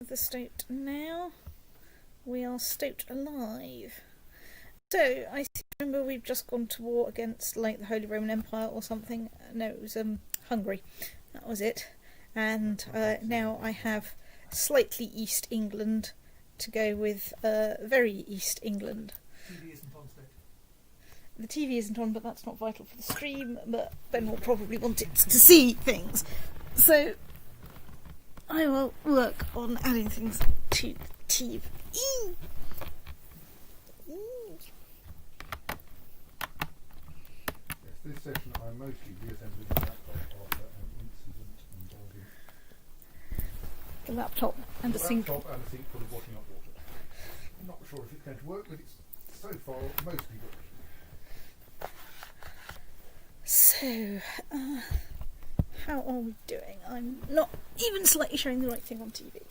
the Stoat now. We are Stoat alive. So, I remember we've just gone to war against, like, the Holy Roman Empire or something. No, it was Hungary. That was it. And now I have slightly East England to go with very East England. TV isn't on, Stoat. The TV isn't on, but that's not vital for the stream, but Ben will probably want it to see things. So, I will work on adding things to the TV. Yes, this session I'm mostly reassembling the laptop after an incident involving The laptop and a sink. laptop and a sink full of washing up water. I'm not sure if it's going to work, but it's so far mostly good. So, how are we doing? I'm not even slightly showing the right thing on TV.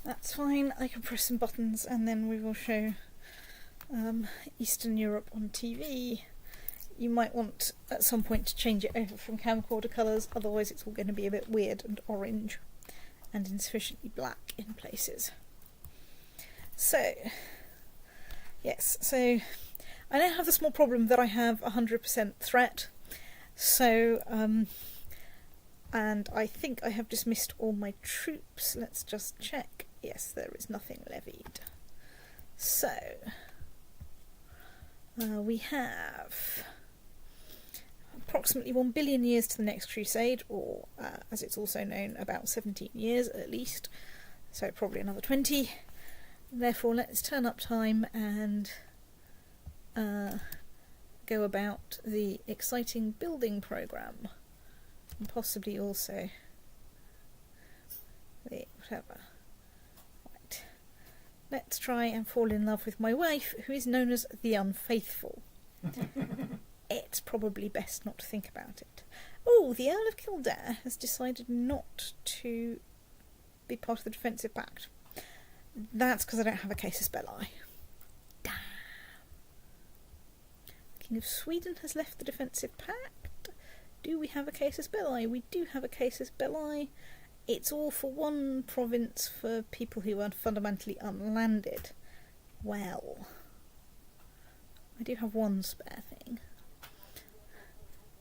That's fine, I can press some buttons and then we will show Eastern Europe on TV. You might want at some point to change it over from camcorder colours, otherwise it's all going to be a bit weird and orange and insufficiently black in places. So, yes, so I now have the small problem that I have 100% threat. So, and I think I have dismissed all my troops. Let's just check. Yes, there is nothing levied. So, we have approximately 1 billion years to the next crusade, or as it's also known, about 17 years at least. So probably another 20. Therefore, let's turn up time and go about the exciting building programme, and possibly also the whatever. Right. Let's try and fall in love with my wife, who is known as the Unfaithful. It's probably best not to think about it. Oh, the Earl of Kildare has decided not to be part of the Defensive Pact. That's because I don't have a casus belli. Damn. King of Sweden has left the Defensive Pact. Do we have a casus belli? We do have a casus belli. It's all for one province for people who are fundamentally unlanded. Well, I do have one spare thing.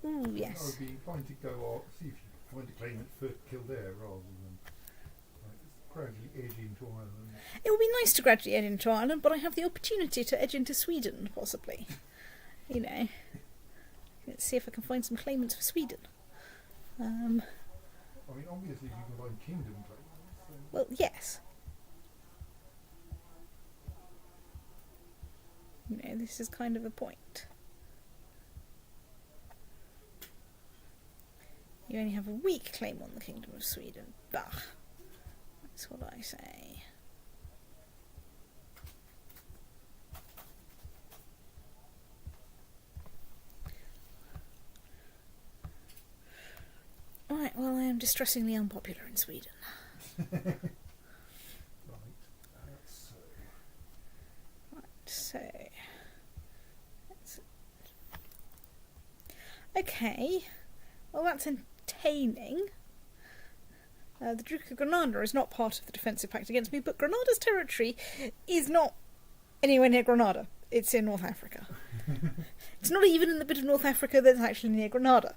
Ooh, yes. I would be inclined to go see if you can find a claimant for Kildare rather than gradually edge into Ireland. It would be nice to gradually edge into Ireland, but I have the opportunity to edge into Sweden, possibly. You know. Let's see if I can find some claimants for Sweden. I mean, obviously you can find kingdom claimants. So. Well, yes. You know, this is kind of a point. You only have a weak claim on the Kingdom of Sweden. Bah. That's what I say. Right, well, I am distressingly unpopular in Sweden. Right, so... Okay. Well, that's entertaining. The Duke of Granada is not part of the Defensive Pact against me, but Granada's territory is not anywhere near Granada. It's in North Africa. It's not even in the bit of North Africa that's actually near Granada.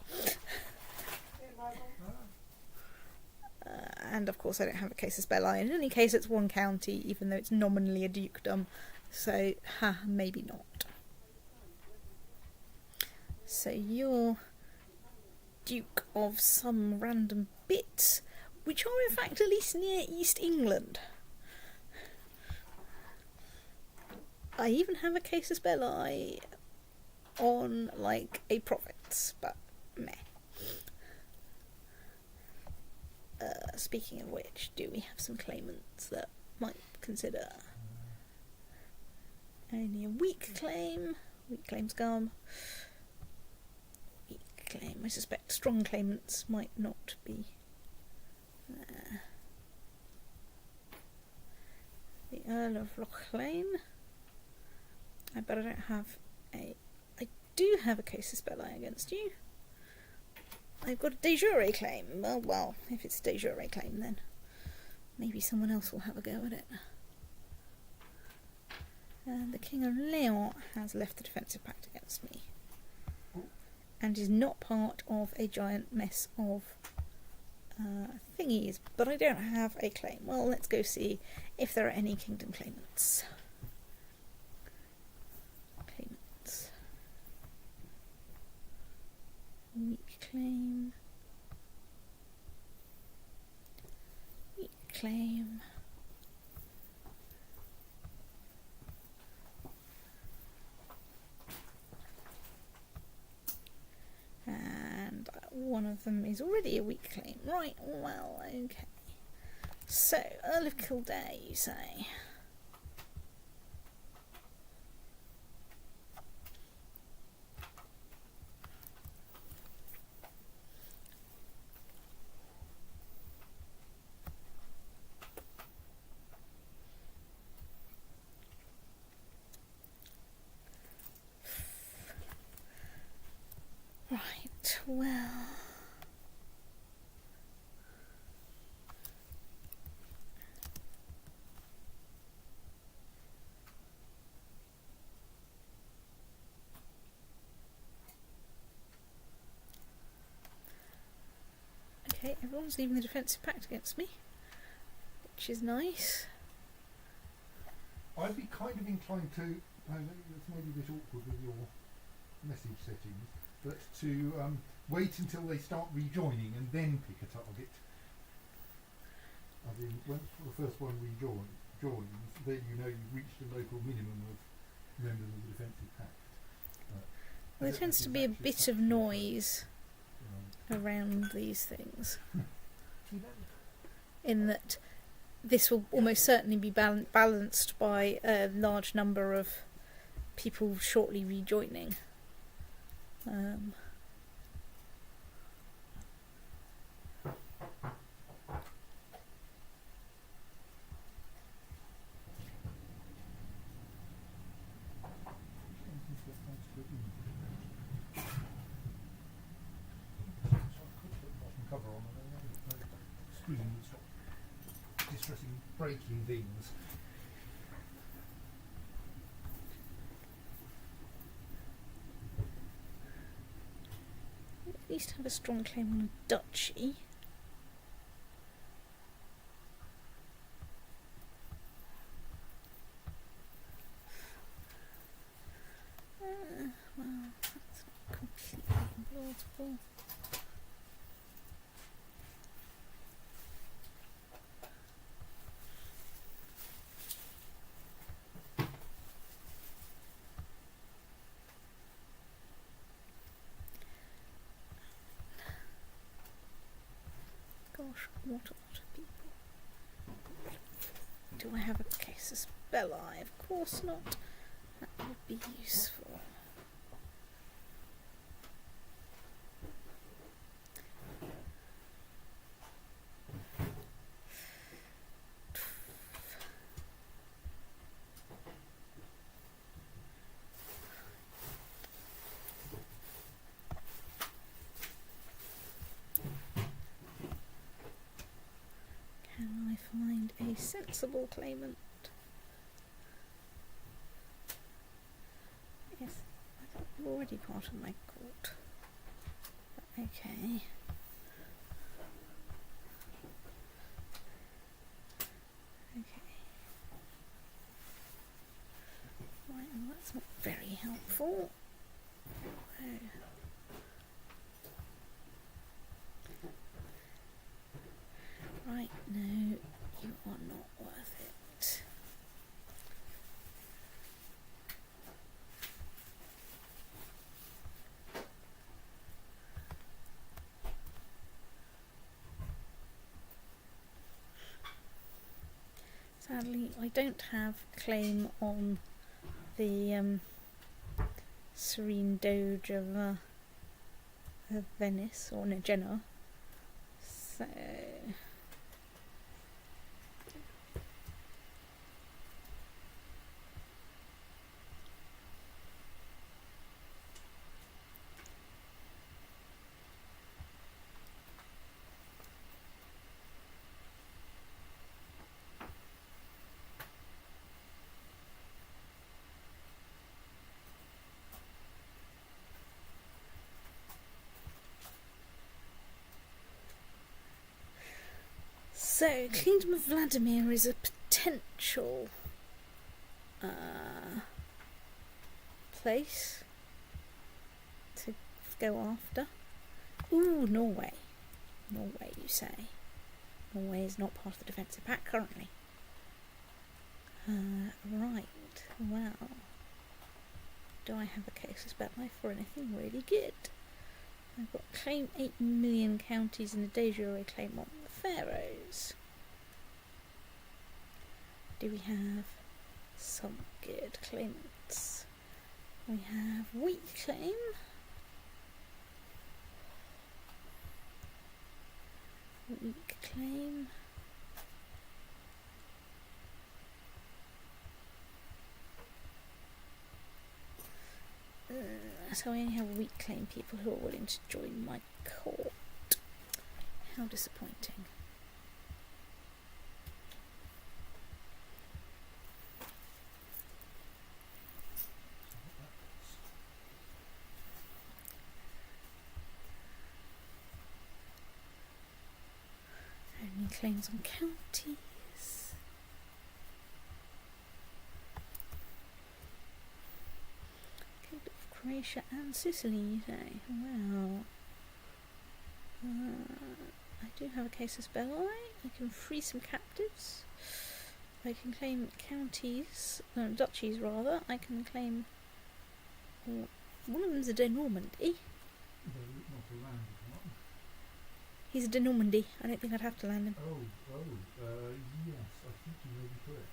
And of course I don't have a casus belli. In any case, it's one county, even though it's nominally a dukedom. So, maybe not. So you're Duke of some random bits, which are in fact at least near East England. I even have a casus belli on, like, a province, but meh. Speaking of which, do we have some claimants that might consider only a weak claim? Weak claims gum. Weak claim. I suspect strong claimants might not be there. The Earl of Lochlein. I bet I don't have a... I do have a casus belli against you. I've got a de jure claim. Well, if it's a de jure claim then. Maybe someone else will have a go at it. And the King of Leon has left the defensive pact against me. And is not part of a giant mess of thingies. But I don't have a claim. Well, let's go see if there are any kingdom claimants. Weak claim. Weak claim. And one of them is already a weak claim. Right, well, okay. So, Earl of Kildare, you say? Right, well... Okay, everyone's leaving the defensive pact against me, which is nice. I'd be kind of inclined to, it's maybe a bit awkward with your message settings, but to wait until they start rejoining and then pick a target. I mean, once the first one joins, then you know you've reached the local minimum of members of the defensive pact. Well, there tends to be a bit of noise around these things. In that this will almost certainly be balanced by a large number of people shortly rejoining. Distressing breaking things. At least have a strong claim on a duchy. Well, that's not completely implausible. Gosh, what a lot of people. Do I have a case of spell eye? Of course not. That would be useful. Can I find a sensible claimant? Yes, I thought you were already part of my court. But okay. Okay. Right, well that's not very helpful. Oh. Right, no, you are not worth it. Sadly, I don't have claim on the Serene Doge of Venice, or no, Genoa. So... So, Kingdom of Vladimir is a potential place to go after. Ooh, Norway. Norway, you say? Norway is not part of the defensive pact currently. Right, well, do I have a casus belli for anything really good? I've got claim 8 million counties and a de jure claim on the Faroes. Do we have some good claimants? We have weak claim. Weak claim. So I only have weak claim people who are willing to join my court. How disappointing. Only claims on counties. Croatia and Sicily, you say? Wow. I do have a casus belli. I can free some captives. I can claim counties, duchies rather. I can claim. One of them's a de Normandy. He's a de Normandy. I don't think I'd have to land him. Yes, I think you may be correct.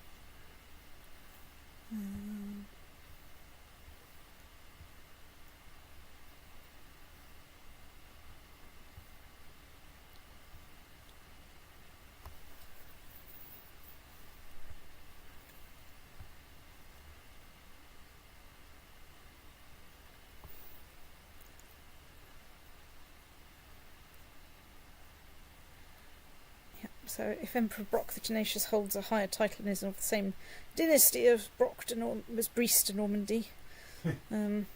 So, if Emperor Brocc the Tenacious holds a higher title and is of the same dynasty as as Brocc de Normandy, Kind of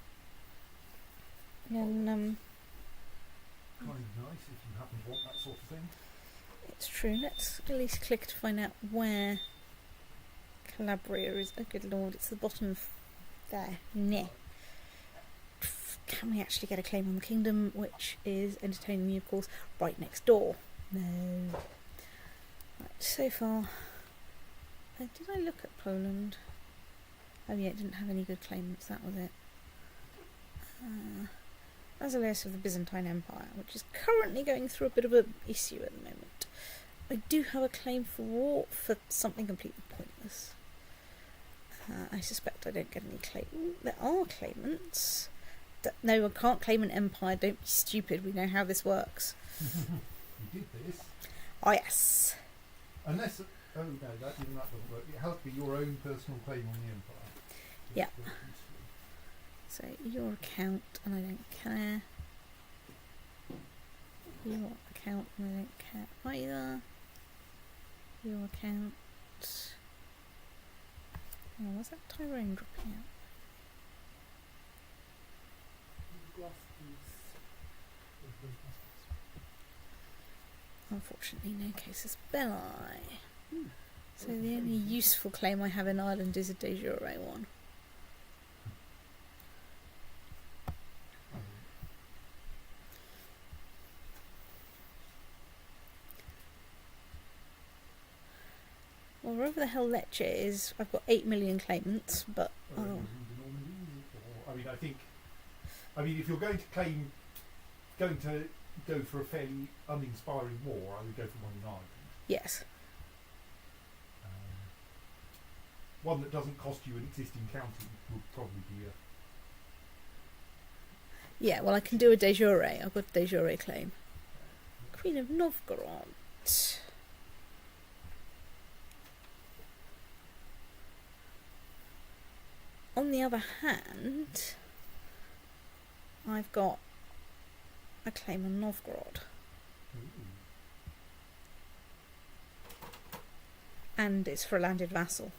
nice if you happen to want that sort of thing. It's true. Let's at least click to find out where Calabria is. Oh, good lord, it's the bottom of there. Nah. Can we actually get a claim on the kingdom, which is entertaining me, of course, right next door? No. Right, so far. Did I look at Poland? Oh yeah, it didn't have any good claimants, that was it. Basileus of the Byzantine Empire, which is currently going through a bit of an issue at the moment. I do have a claim for war for something completely pointless. I suspect I don't get any claim. There are claimants. No, I can't claim an empire. Don't be stupid. We know how this works. You did this. Oh yes. Unless, oh no, that doesn't work. It has to be your own personal claim on the empire. Yeah. So your account, and I don't care. Your account, and I don't care either. Your account. Oh, was that Tyrone dropping out? Unfortunately, no casus belli. So the only useful claim I have in Ireland is a de jure one. Well, wherever the hell Lecce is, I've got 8 million claimants, but... I mean, if you're going to go for a fairly uninspiring war, I would go for one in Ireland. Yes. One that doesn't cost you an existing county would probably be a... Yeah, well, I can do a de jure. I've got a de jure claim. Queen of Novgorod. On the other hand, I've got a claim on Novgorod. And it's for a landed vassal.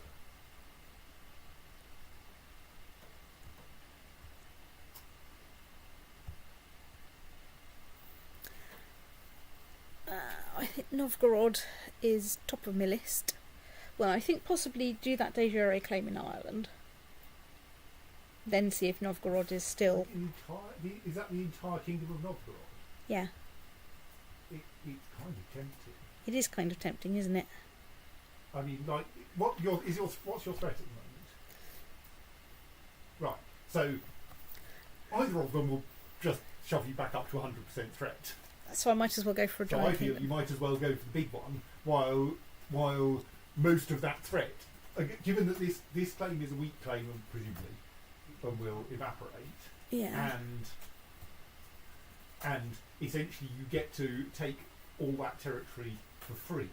I think Novgorod is top of my list. Well, I think possibly do that de jure claim in Ireland. Then see if Novgorod is still... Is that the entire Kingdom of Novgorod? Yeah. It's kind of tempting. It is kind of tempting, isn't it? I mean, like, what's your threat at the moment? Right, so either of them will just shove you back up to 100% threat. So I might as well go for a So I feel you might as well go for the big one, while most of that threat, given that this claim is a weak claim and presumably will evaporate, yeah, and essentially you get to take all that territory for free,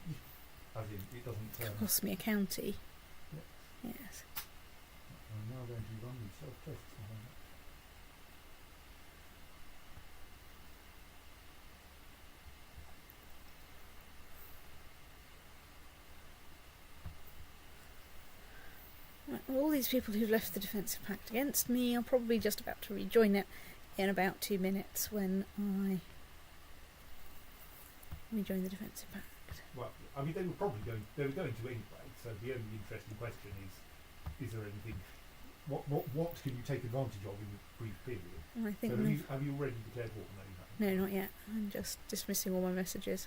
as in it doesn't cost me a county. Yeah. Yes. I'm now going to run these self-tests on that. Right, well, all these people who've left the defensive pact against me are probably just about to rejoin it in about 2 minutes when I rejoin the defensive pact. Well, I mean, they were going to anyway. So the only interesting question is there anything? What can you take advantage of in a brief period? I think. So have you already declared war? No, you haven't. No, not yet. I'm just dismissing all my messages.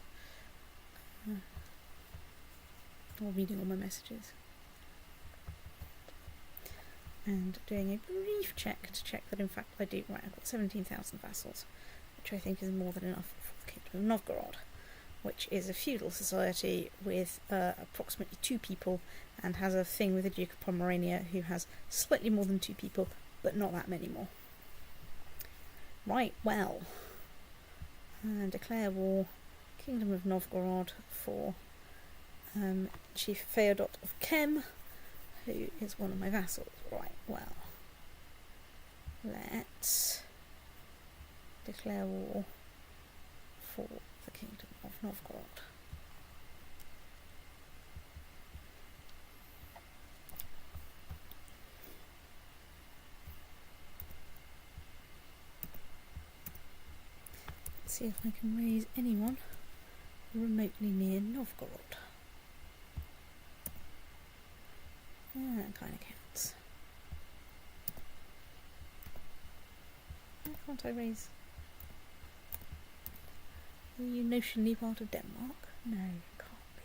Or reading all my messages. And doing a brief check to check that in fact I do. Right, I've got 17,000 vassals, which I think is more than enough for the Kingdom of Novgorod, which is a feudal society with approximately 2 people and has a thing with the Duke of Pomerania who has slightly more than 2 people, but not that many more. Right, well, declare war, Kingdom of Novgorod for Chief Feodot of Kem, who is one of my vassals. Right, well, let's declare war for the Kingdom of Novgorod. Let's see if I can raise anyone remotely near Novgorod. That kind of counts. Why can't I raise? Are you notionally part of Denmark? No, you can't be.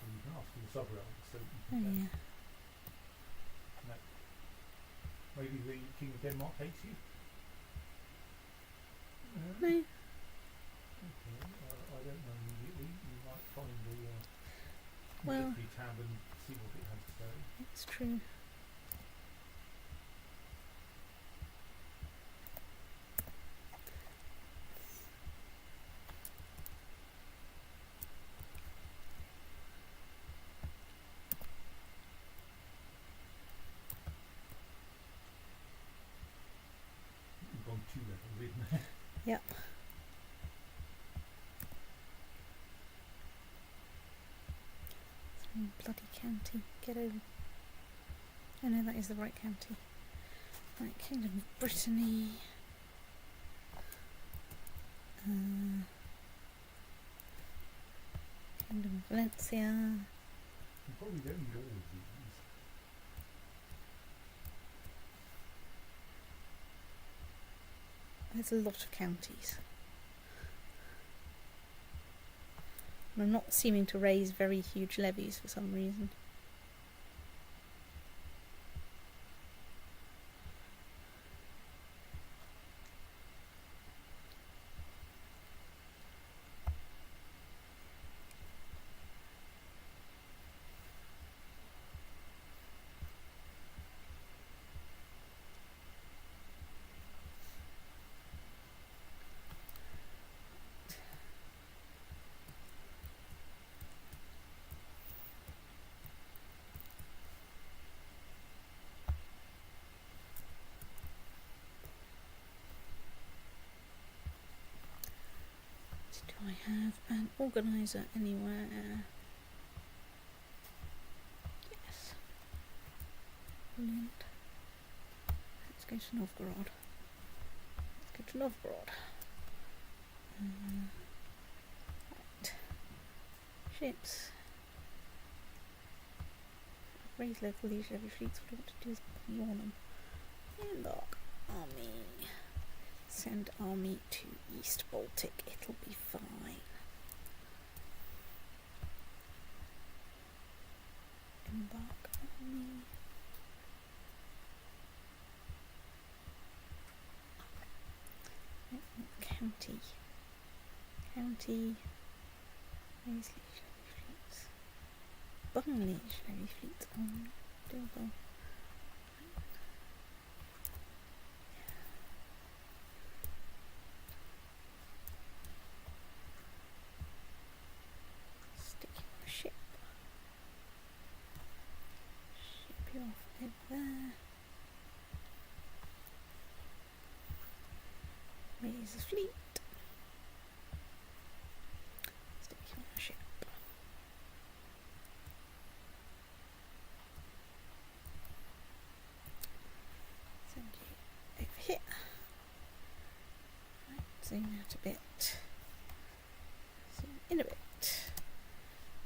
Well, you can ask for the sub-realms, so you Oh can yeah. No. Maybe the King of Denmark hates you? No. Okay, I don't know immediately. You might find the military tab and see what it has to say. It's true. You've gone 2 levels in there. Yep. Bloody county. Get over. Oh no, that is the right county. Right, Kingdom of Brittany. Kingdom of Valencia. You probably don't need all of these. There's a lot of counties. And I'm not seeming to raise very huge levies for some reason. Do I have an organiser anywhere? Yes. Brilliant. Let's go to Novgorod. Let's go to Novgorod. ships. Raise local leisure heavy fleets. What I want to do is yawn them. Embark army. Send army to East Baltic. It'll be fine. Embark army. County. Raise leisure heavy fleets. Bung leisure heavy fleets on doable. Stick you on a ship. Ship you off in there. Raise a fleet. Stick you on a ship. Send you over here. Right, zoom out a bit. Zoom in a bit.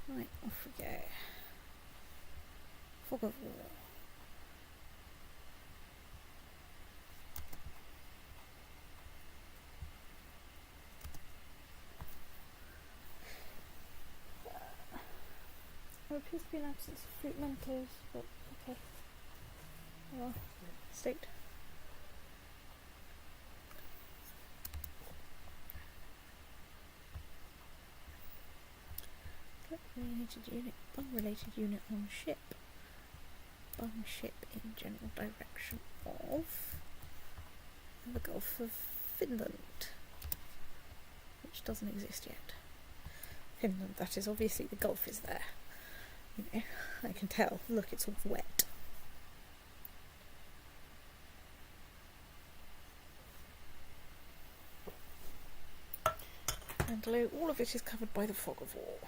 Right, off we go. Fog of war. There appears to be an absence of fruit mentals, but okay. Well, state. Bung-related unit on ship. Bung ship in general direction of the Gulf of Finland, which doesn't exist yet. Finland, that is. Obviously the Gulf is there. You know, I can tell. Look, it's all wet. And below, all of it is covered by the fog of war.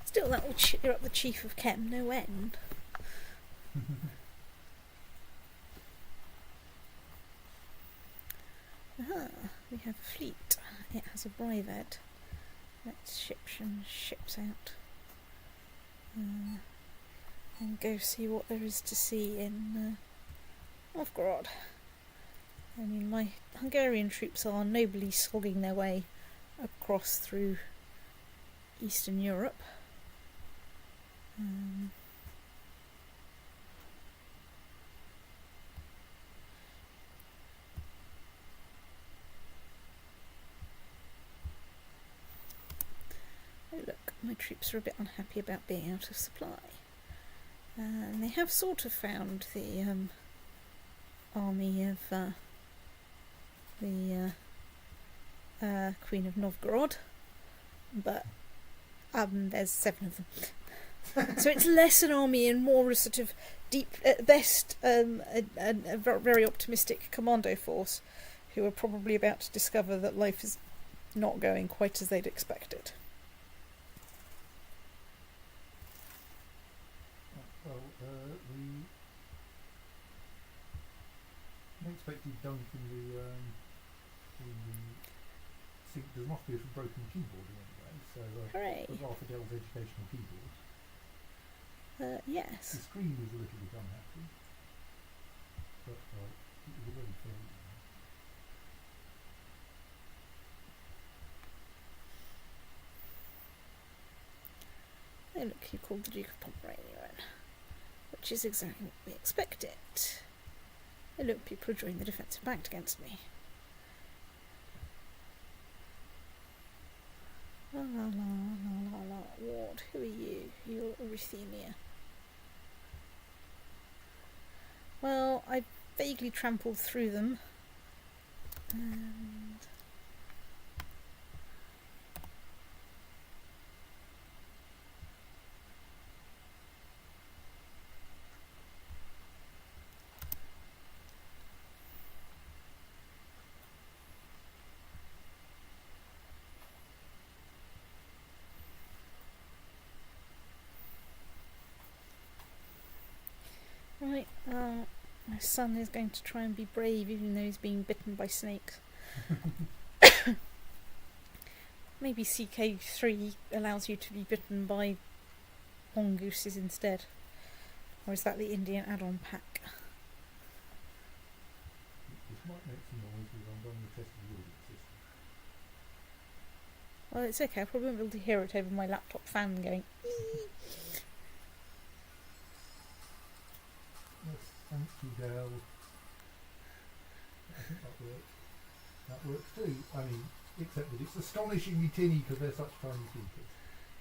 Still, that will cheer up the Chief of Chem no end. Aha, we have a fleet. It has a brived. Let's ship some ships out. And go see what there is to see in Novgorod. I mean, my Hungarian troops are nobly slogging their way across through Eastern Europe. Oh look, my troops are a bit unhappy about being out of supply. And they have sort of found the army of the Queen of Novgorod, but there's 7 of them. So it's less an army and more a sort of deep, at best, a very optimistic commando force who are probably about to discover that life is not going quite as they'd expected. Well, the unexpected dunk in the there must be a broken keyboard anyway, so Hooray! Raphael's educational keyboard. Yes. The screen was a little bit unhappy, but it was already fairly. Oh look, you called the Duke of Pomerania in, which is exactly what we expected. Oh look, people are joining the defensive pact against me. La la la la la la. Ward, who are you? You're Ruthenia. Well, I vaguely trampled through them. And son is going to try and be brave even though he's being bitten by snakes. Maybe CK3 allows you to be bitten by mongooses instead. Or is that the Indian add-on pack? This might make some noise because I'm going to test the audio system. Well, it's okay. I probably won't be able to hear it over my laptop fan going. Yes, thank you, girl. I think that works. That works too. I mean, except that it's astonishingly tinny because they're such tiny speakers.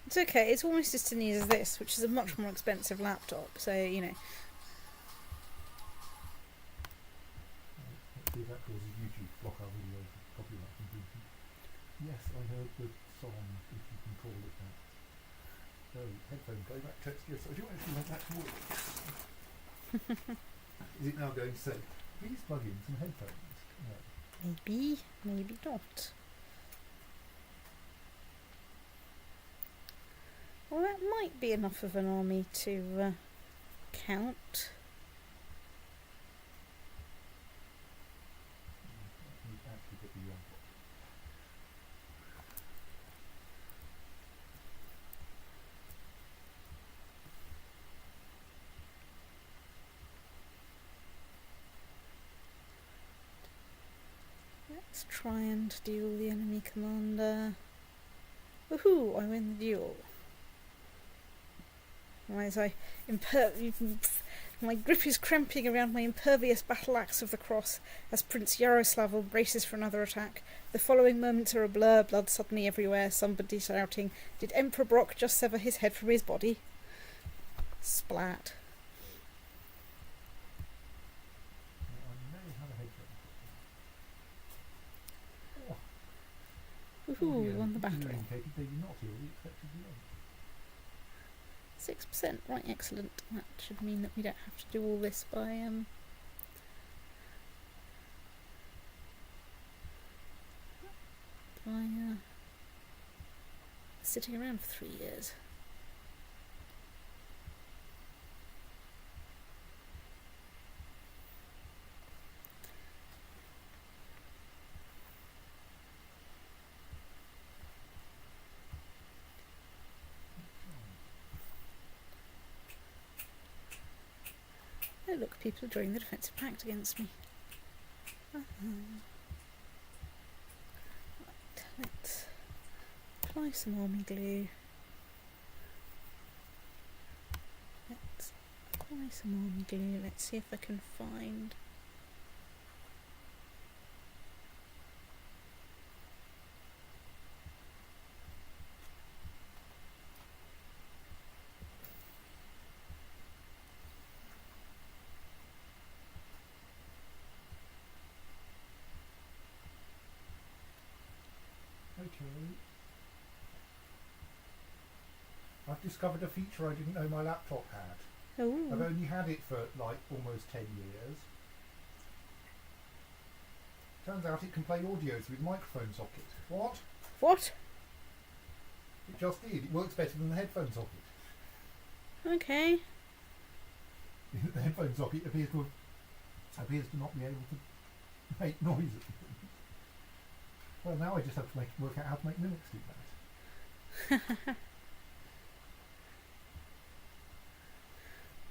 It's okay. It's almost as tinny as this, which is a much more expensive laptop. So, you know. Let's see if that causes YouTube to block our video for copyright infringement. Yes, I heard the song, if you can call it that. So, headphone playback text, yes, I do actually want that to work. Is it now going to say, please plug in some headphones? No. Maybe, maybe not. Well, that might be enough of an army to count. Actually put the on. Let's try and duel the enemy commander. Woohoo! I win the duel. As my grip is cramping around my impervious battle axe of the cross as Prince Yaroslav braces for another attack. The following moments are a blur, blood suddenly everywhere, somebody shouting, "Did Emperor Brocc just sever his head from his body?" Splat. I may have a headphone. Woohoo! Won the battle. They did not hear the expected delay. 6%, right, excellent. That should mean that we don't have to do all this by sitting around for 3 years. Oh look, people are drawing the defensive pact against me. Right, let's apply some army glue. Let's apply some army glue. Let's see if I can find... Okay. I've discovered a feature I didn't know my laptop had. Oh. I've only had it for like almost 10 years. Turns out it can play audio through the microphone socket. What? What? It just did. It works better than the headphone socket. Okay. The headphone socket appears to not be able to make noise. Well, now I just have to work out how to make Linux do that.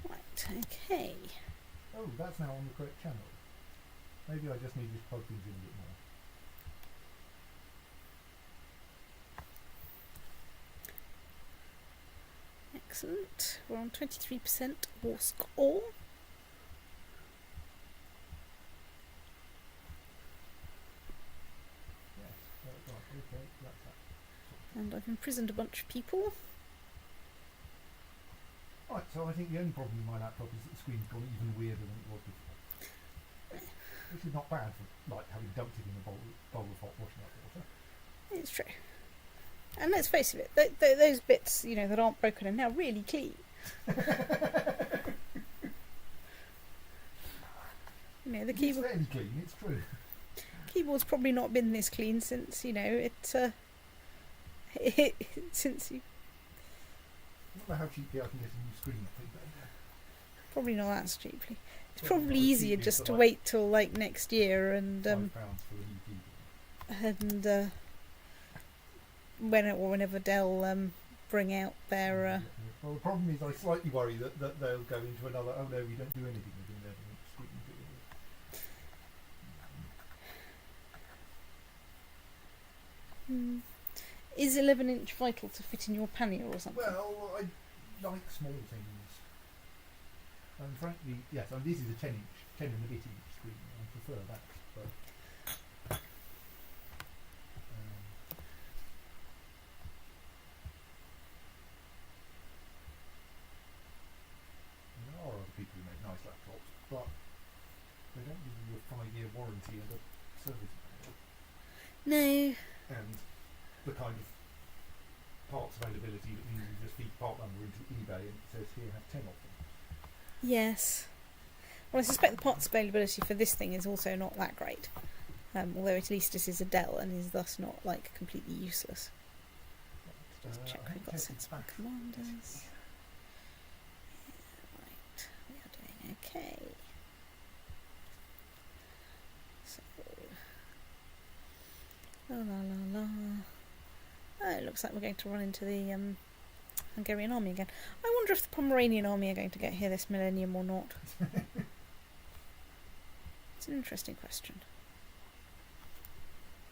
Right, okay. Oh, that's now on the correct channel. Maybe I just need to plug things in a bit more. Excellent. We're on 23% war score. Okay, that's that. And I've imprisoned a bunch of people. Right, so I think the only problem with my laptop is that the screen's gone even weirder than it was before. Which is not bad for like having dumped it in a bowl of hot washing up water. It's true. And let's face it, those bits, you know, that aren't broken are now really clean. You know, the keyboard. It's fairly clean, it's true. Keyboard's probably not been this clean since, you know, since you. I don't know how cheaply I can get a new screen. I think, but Probably not that cheaply. It's probably easier just to wait till like next year and £5 for the new keyboard. whenever they'll bring out their. Well, the problem is I slightly worry that they'll go into another. Oh no, we don't do anything with the 11-inch screen. Is 11-inch vital to fit in your pannier or something? Well, I like small things. And frankly, yes, I mean, this is a 10 and a bit inch screen. I prefer that. But, there are other people who make nice laptops, but they don't give you a 5-year warranty and a service manual. No. And the kind of parts availability that means you just feed part number into eBay and it says here have 10 of them. Yes. Well, I suspect the parts availability for this thing is also not that great. Although at least this is a Dell and is thus not like completely useless. Just check we've got sensible commanders. Yeah, right, we are doing okay. So, la la la la. Oh, it looks like we're going to run into the Hungarian army again. I wonder if the Pomeranian army are going to get here this millennium or not. It's an interesting question.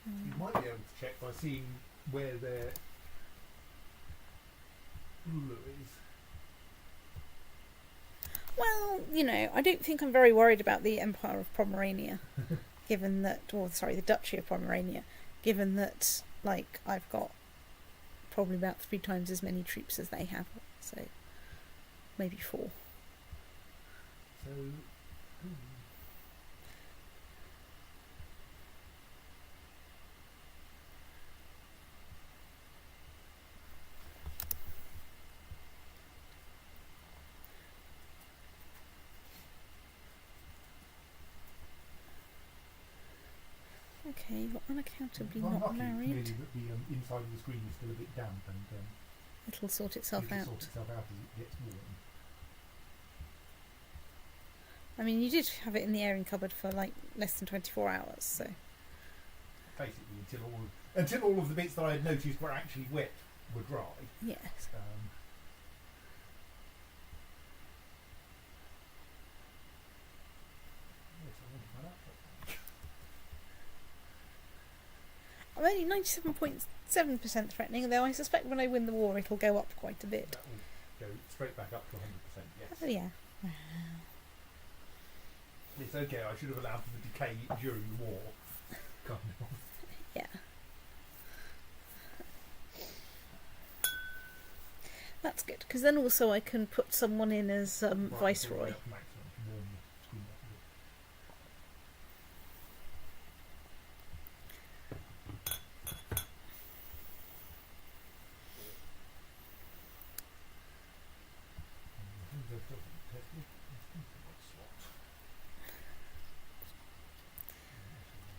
You might be able to check by seeing where their ruler is. Well, you know, I don't think I'm very worried about the Empire of Pomerania, given that, the Duchy of Pomerania, given that, like, I've got probably about 3 times as many troops as they have, so maybe 4. So, okay, you're unaccountably well, not lucky married. really that the inside of the screen is still a bit damp and It'll sort itself out. sort itself out as it gets warm. I mean, you did have it in the airing cupboard for like less than 24 hours, so. Basically, until all of the bits that I had noticed were actually wet were dry. Yes. Yes, I wanted my laptop. I'm only 97.7% threatening, though I suspect when I win the war it'll go up quite a bit. That will go straight back up to 100%, yes. Oh, yeah. It's okay, I should have allowed for the decay during the war. Kind of. Yeah. That's good, because then also I can put someone in as Viceroy.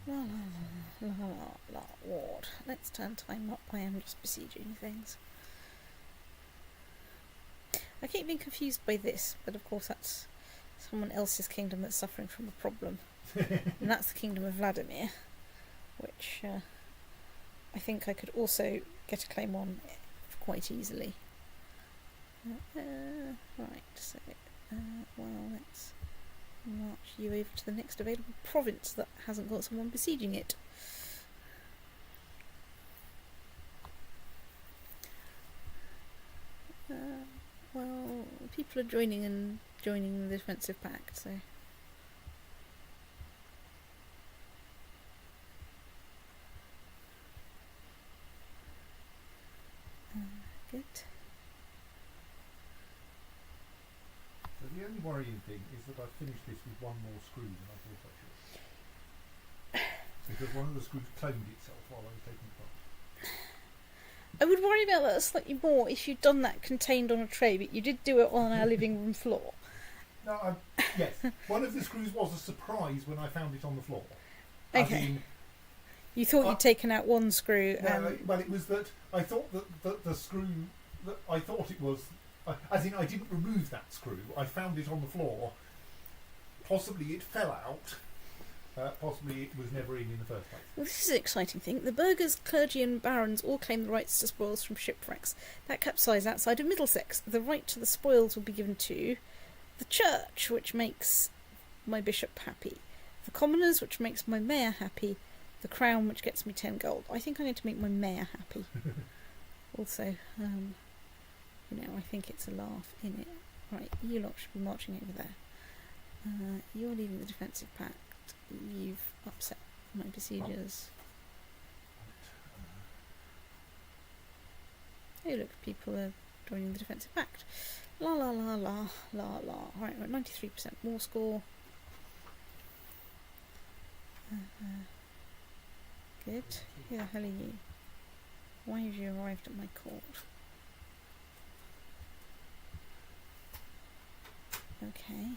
La la la la la la ward. Let's turn time up. I am just besieging things. I keep being confused by this, but of course that's someone else's kingdom that's suffering from a problem. And that's the kingdom of Vladimir, which I think I could also get a claim on quite easily. Right, so, well, let's march you over to the next available province that hasn't got someone besieging it. Well, people are joining the defensive pact, so. Good. So the only worrying thing is that I finished this with one more screw than I thought I should. Because one of the screws cloned itself while I was taking apart. I would worry about that slightly more if you'd done that contained on a tray, but you did do it on our living room floor. No, yes. One of the screws was a surprise when I found it on the floor. Okay. You thought you'd taken out one screw. No, well, it was that I thought that the screw that I thought it was. As in, I didn't remove that screw. I found it on the floor Possibly it fell out. Possibly it was never in the first place. Well, this is an exciting thing. The burghers, clergy and barons all claim the rights to spoils from shipwrecks that capsize outside of Middlesex. The right to the spoils will be given to the church, which makes my bishop happy, the commoners, which makes my mayor happy, the crown, which gets me 10 gold. I think I'm going to make my mayor happy. Also, I think it's a laugh in it. Right, you lot should be marching over there. You're leaving the defensive pact. You've upset my besiegers. Hey, look, people are joining the defensive pact. La la la la la la. Right, we're at 93% war score. Good. Who the hell are you? Why have you arrived at my court? Okay.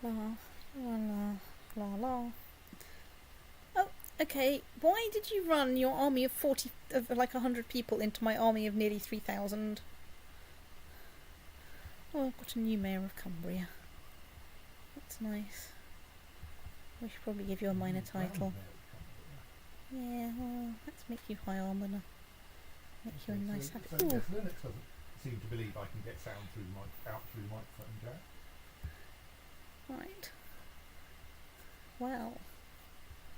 La la la la la. Oh, okay. Why did you run your army of 100 people into my army of nearly 3,000? Oh, I've got a new mayor of Cumbria. That's nice. We should probably give you a minor title. Yeah, well, let's make you high armour. Make you a nice happy. So yes, Linux doesn't seem to believe I can get sound out through the microphone jack. Right. Well.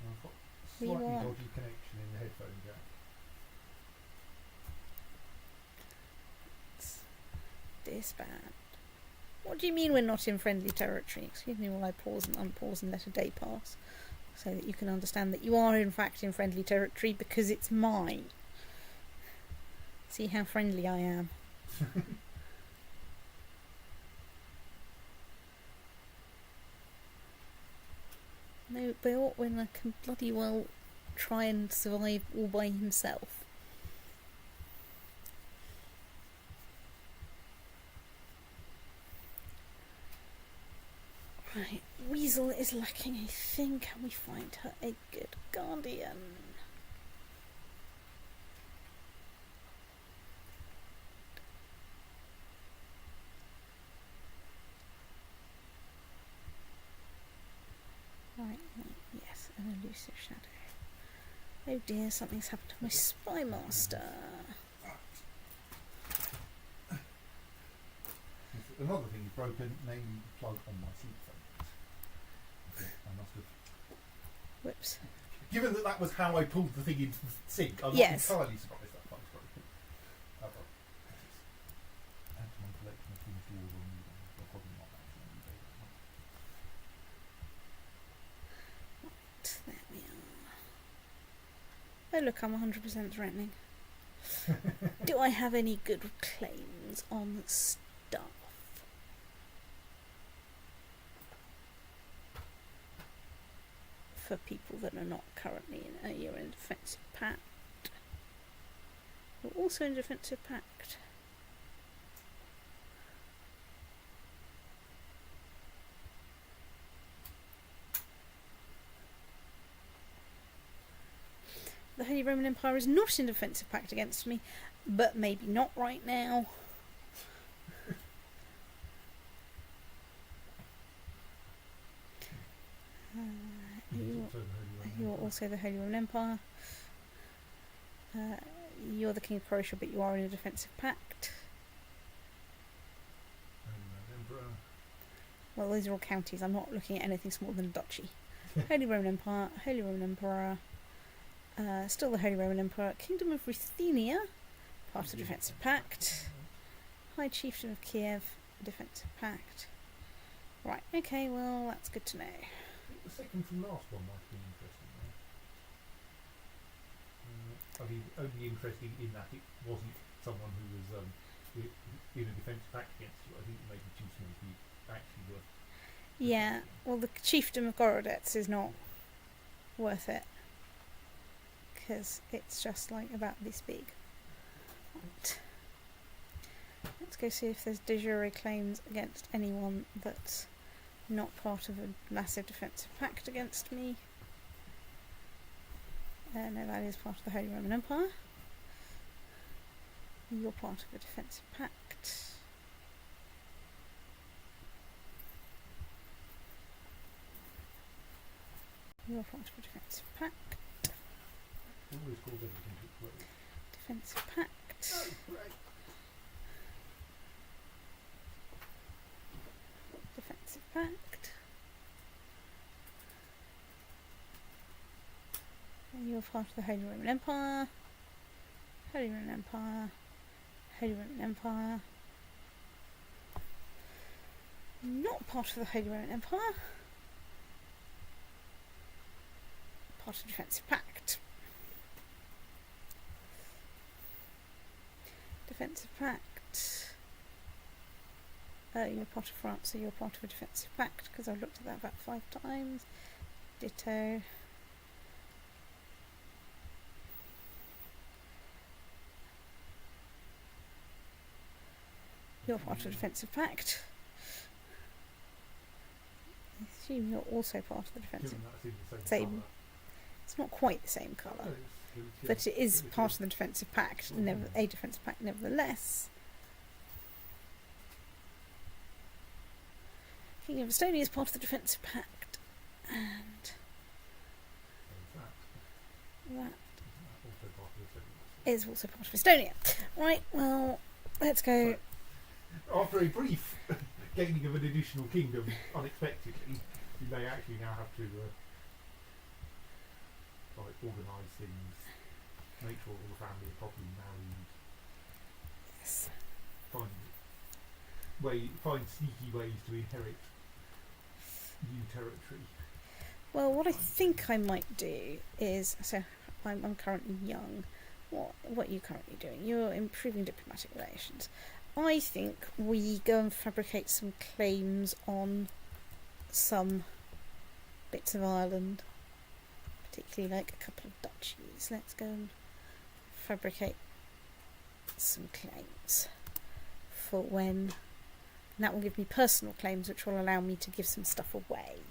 I've got a slightly dodgy connection in the headphone jack. Let's disband. What do you mean we're not in friendly territory? Excuse me while I pause and unpause and let a day pass, so that you can understand that you are in fact in friendly territory because it's mine. See how friendly I am. No, Beortwin can bloody well try and survive all by himself. Right, Weasel is lacking a thing. Can we find her a good guardian? Right, yes, an elusive shadow. Oh dear, something's happened to my spy master. Another thing is broken, namely the plug on my seat phone. I must have. Whoops. Given that was how I pulled the thing into the sink, I'm not entirely surprised that plug's broken. Add to my collection of things to order on eBay. Well, probably not actually on eBay. There we are. Oh look, I'm 100% threatening. Do I have any good claims on stuff? For people that are not currently in a year in defensive pact. We're also in defensive pact. The Holy Roman Empire is not in defensive pact against me, but maybe not right now. You're also the Holy Roman Empire. You're the King of Croatia, but you are in a defensive pact. Well, these are all counties. I'm not looking at anything smaller than a duchy. Holy Roman Empire, Holy Roman Emperor, still the Holy Roman Emperor, Kingdom of Ruthenia, part of the defensive pact. High Chieftain of Kiev, defensive pact. Right, okay, well, that's good to know. The second from last one might be interesting, right? I mean, only interesting in that it wasn't someone who was in a defensive pact against you. I think it may be too small to be actually worth. Yeah, well, the Chiefdom of Gorodets is not worth it because it's just like about this big. Right. Let's go see if there's de jure claims against anyone that's not part of a massive defensive pact against me. No, that is part of the Holy Roman Empire. You're part of a defensive pact. You're part of a defensive pact. Always calls everything to play. Defensive pact. Oh, right. Defensive pact. And you're part of the Holy Roman Empire. Holy Roman Empire. Holy Roman Empire. Not part of the Holy Roman Empire. Part of Defensive Pact. Defensive Pact. You're part of France, so you're part of a Defensive Pact, because I've looked at that about 5 times. Ditto. You're part of a Defensive Pact. I assume you're also part of the Defensive Pact. Same. It's not quite the same colour, but it is part of the Defensive Pact, a Defensive Pact nevertheless. King of Estonia is part of the Defensive Pact, and that is also part of Estonia. Right, well, let's go. After a brief gaining of an additional kingdom unexpectedly, you may actually now have to organise things, make sure all the family are properly married. Yes. Find sneaky ways to inherit new territory. Well, what I think I might do is, so I'm currently young. What are you currently doing? You're improving diplomatic relations. I think we go and fabricate some claims on some bits of Ireland, particularly like a couple of duchies. Let's go and fabricate some claims for when, and that will give me personal claims which will allow me to give some stuff away.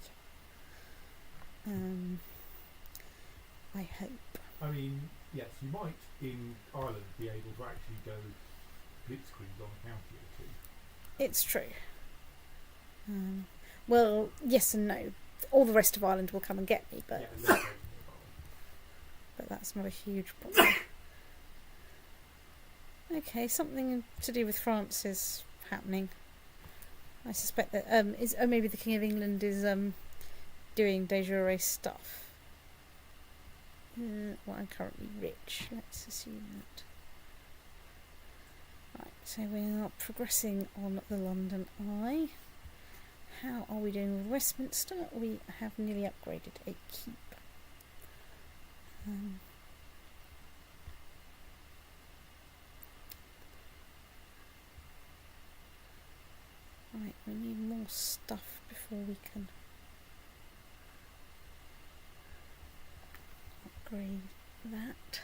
I hope. I mean, yes, you might in Ireland be able to actually go blitzkrieg on a county or two. It's true. Well, yes and no. All the rest of Ireland will come and get me, but but that's not a huge problem. Okay, something to do with France is happening. I suspect that maybe the King of England is doing de jure stuff. Well, I'm currently rich. Let's assume that. Right, so we are progressing on the London Eye. How are we doing with Westminster? We have nearly upgraded a keep. Right, we need more stuff before we can upgrade that.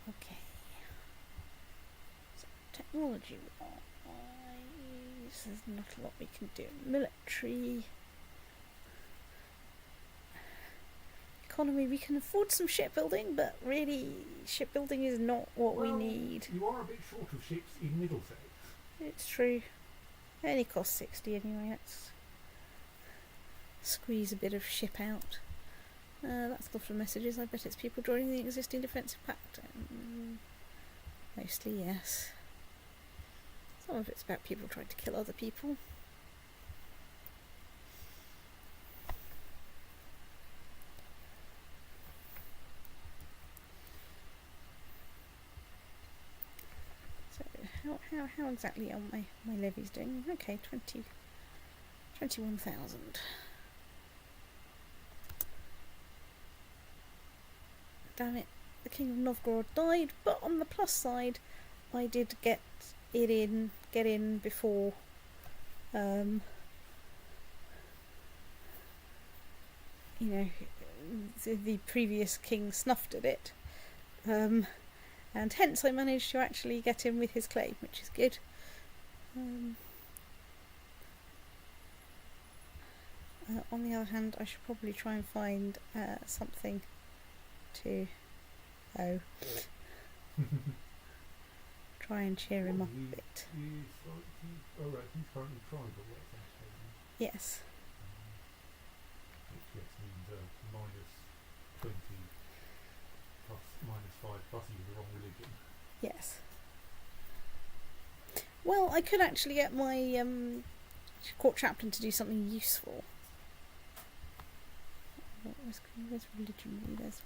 Okay. So technology wise, there's not a lot we can do. Military. Economy, we can afford some shipbuilding, but really shipbuilding is not what we need. You are a bit short of ships in Middlesex. It's true. It only costs 60 anyway. Let's squeeze a bit of ship out. That's a lot of messages. I bet it's people joining the existing defensive pact. Mostly, yes. Some of it's about people trying to kill other people. So, how exactly are my levies doing? Okay, 21,000. Damn it, the King of Novgorod died, but on the plus side, I did get in before you know, the previous king snuffed at it. And hence I managed to actually get him with his claim, which is good. On the other hand, I should probably try and find something to try and cheer him up a bit. Oh right, he's currently tribal, that's actually. Yes. Which yes means minus 20 plus minus 5 plus you the wrong religion. Yes. Well, I could actually get my court chaplain to do something useful. Where's religion? There's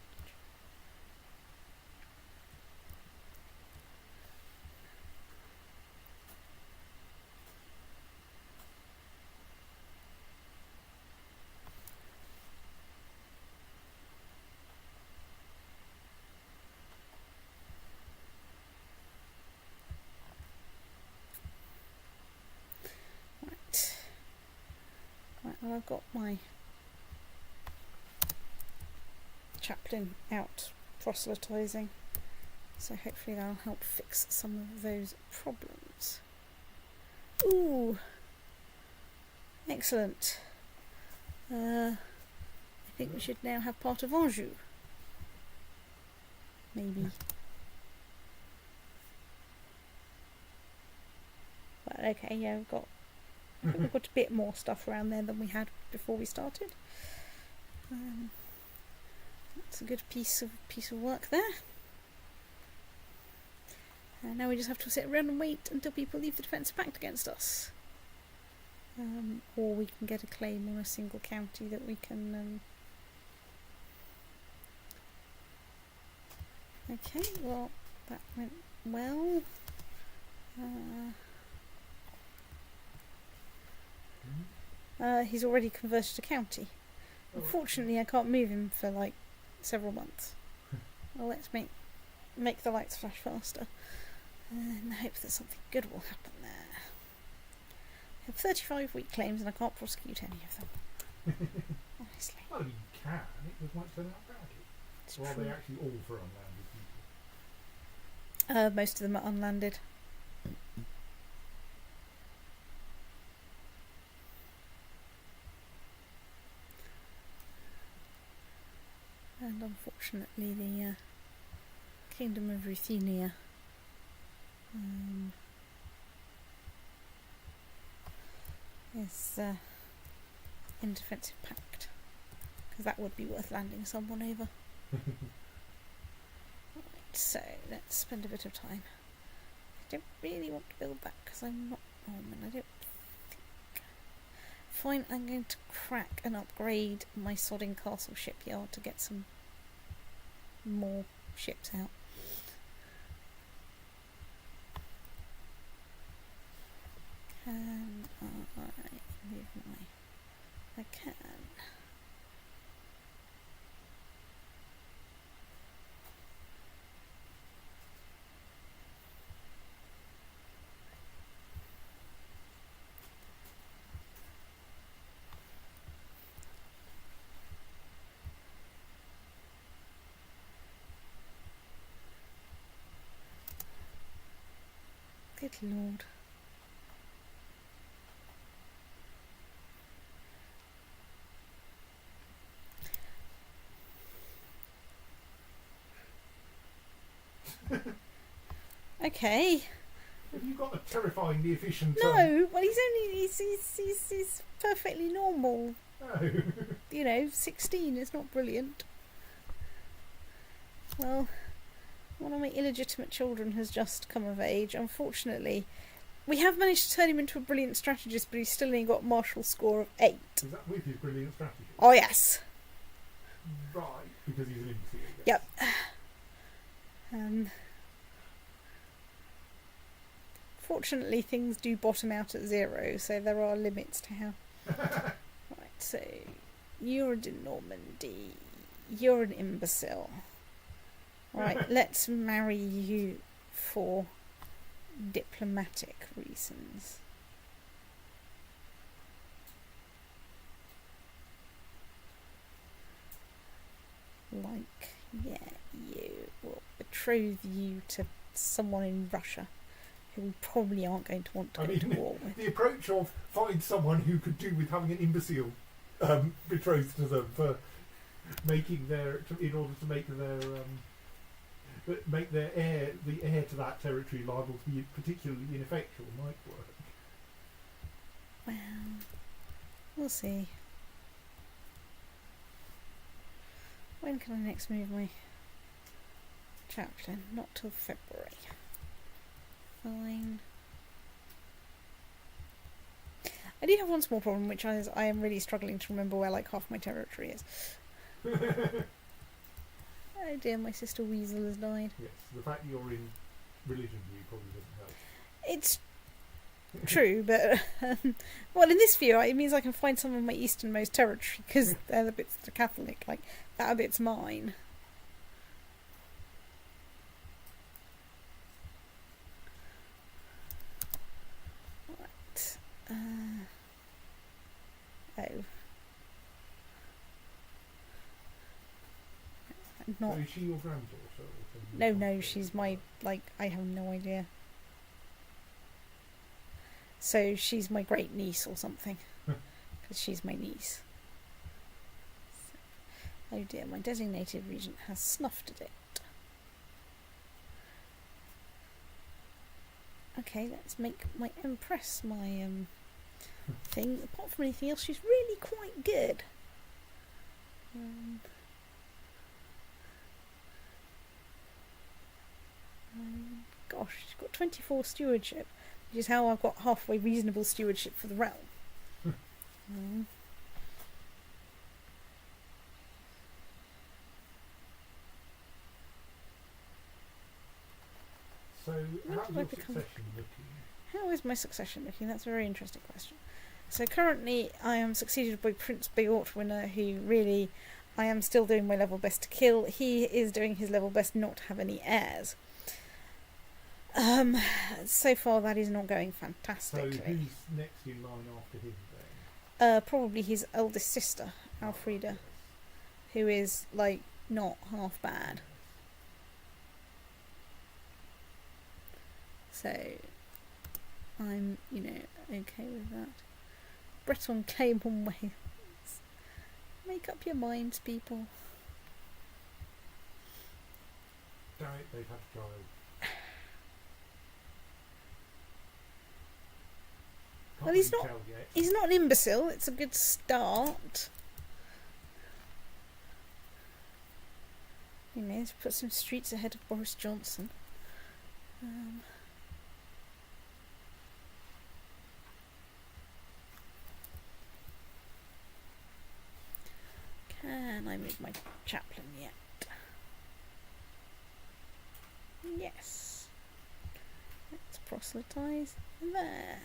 right, well, I've got my chaplain out proselytising, so hopefully that'll help fix some of those problems. Ooh, excellent. I think we should now have part of Anjou. Maybe. But okay, yeah, I think we've got a bit more stuff around there than we had before we started. That's a good piece of work there. And now we just have to sit around and wait until people leave the defensive pact against us. Or we can get a claim on a single county that we can... Okay, well, that went well. He's already converted a county. Unfortunately, I can't move him for like several months. Well, let's make the lights flash faster and hope that something good will happen there. I have 35 weak claims and I can't prosecute any of them. Honestly. Well, you can. It was much turn out badly. It's Or are true. they actually all for unlanded people? Most of them are unlanded. And unfortunately the Kingdom of Ruthenia is in defensive pact, because that would be worth landing someone over. Right, so let's spend a bit of time. I don't really want to build that because I'm not Norman. I don't think. Fine, I'm going to crack and upgrade my sodding castle shipyard to get some more ships out. Can I move my... I can. Good Lord. Have Okay. you got a terrifyingly efficient... No, well he's perfectly normal. No. You know, 16 is not brilliant. Well, one of my illegitimate children has just come of age. Unfortunately, we have managed to turn him into a brilliant strategist, but he's still only got a martial score of 8. Is that with his brilliant strategy? Oh yes. Right, because he's an imbecile. Yep. Fortunately, things do bottom out at 0, so there are limits to how. Right, so you're in Normandy. You're an imbecile. Right, let's marry you for diplomatic reasons. Like, yeah, you will betroth you to someone in Russia who we probably aren't going to want to go to war with. The approach of find someone who could do with having an imbecile betrothed to them for making in order to make their heir to that territory liable to be particularly ineffectual might work. Well, we'll see. When can I next move my chaplain? Not till February. Fine. I do have one small problem, which is I am really struggling to remember where like half my territory is. Oh dear, my sister Weasel has died. Yes, the fact you're in religion view probably doesn't help. It's true, but well, in this view, it means I can find some of my easternmost territory because they're the bits that are Catholic. Like that bit's mine. Right. Oh. Not. So is she your granddaughter? Or No, she's my, like, I have no idea. So she's my great niece or something. Because she's my niece. So, oh dear, my designated regent has snuffed at it. Okay, let's make my Empress my thing. Apart from anything else, she's really quite good. Gosh, she's got 24 stewardship, which is how I've got halfway reasonable stewardship for the realm. So, how's your succession looking? How is my succession looking? That's a very interesting question. So currently I am succeeded by Prince Beortwinner, who really I am still doing my level best to kill. He is doing his level best not to have any heirs. So far that is not going fantastically. So who's next in line after him then? Probably his eldest sister, Alfreda, who is like not half bad. So I'm, okay with that. Breton came on Wales. Make up your minds, people. Damn it, they've had a child. Well, he's not an imbecile. It's a good start. To put some streets ahead of Boris Johnson. Can I move my chaplain yet? Yes. Let's proselytise there.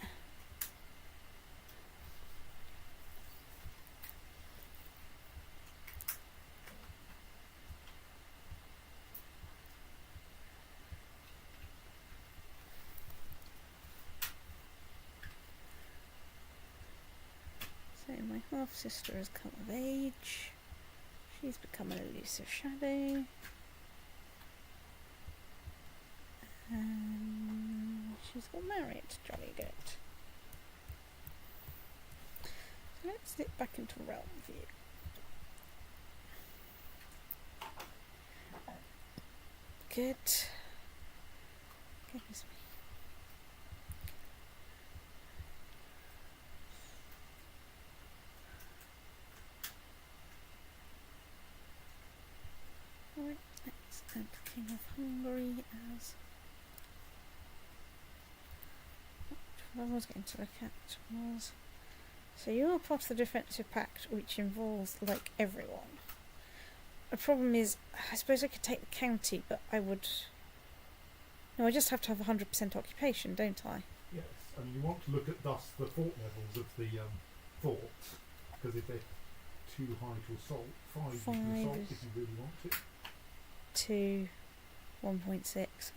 So my half-sister has come of age. She's become an elusive shadow. She's got married. Jolly good. So let's dip back into realm view. Good. Goodness me. Right, let's add King of Hungary as what I was going to look at was, so you're part of the defensive pact, which involves like everyone. The problem is, I suppose I could take the county, but I just have to have 100% occupation, don't I? Yes, and you want to look at thus the fort levels of the forts, because if they're too high to assault, 5 you can assault if you really want to. To 1.6.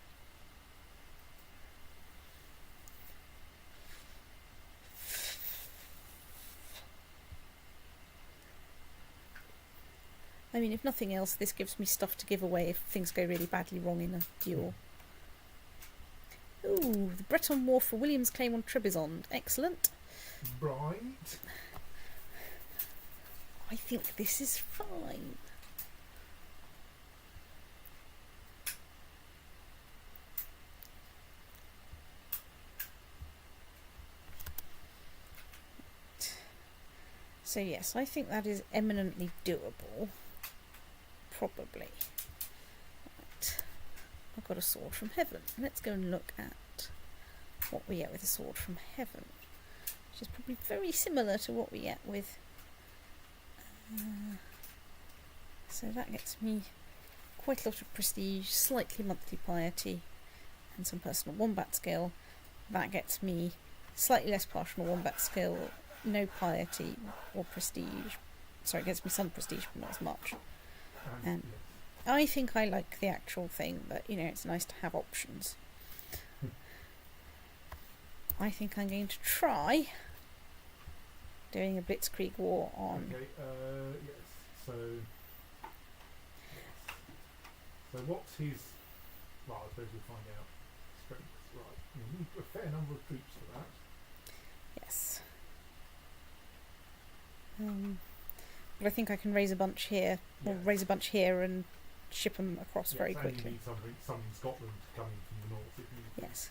I mean, if nothing else, this gives me stuff to give away if things go really badly wrong in a duel. Ooh, the Breton War for William's claim on Trebizond. Excellent. Right. I think this is fine. So yes, I think that is eminently doable. Probably. Right. I've got a sword from heaven. Let's go and look at what we get with a sword from heaven, which is probably very similar to what we get with. So that gets me quite a lot of prestige, slightly monthly piety, and some personal wombat skill. That gets me slightly less personal wombat skill, no piety or prestige. Sorry, it gets me some prestige, but not as much. And I think I like the actual thing, but you know, it's nice to have options. I think I'm going to try doing a blitzkrieg war on. Okay. Yes. So. So what's his? Well, I suppose we'll find out. Strength. Right. You need a fair number of troops for that. Yes. But I think I can raise a bunch here, or raise a bunch here and ship them across very quickly. You need some in Scotland coming from the north if you need. Yes.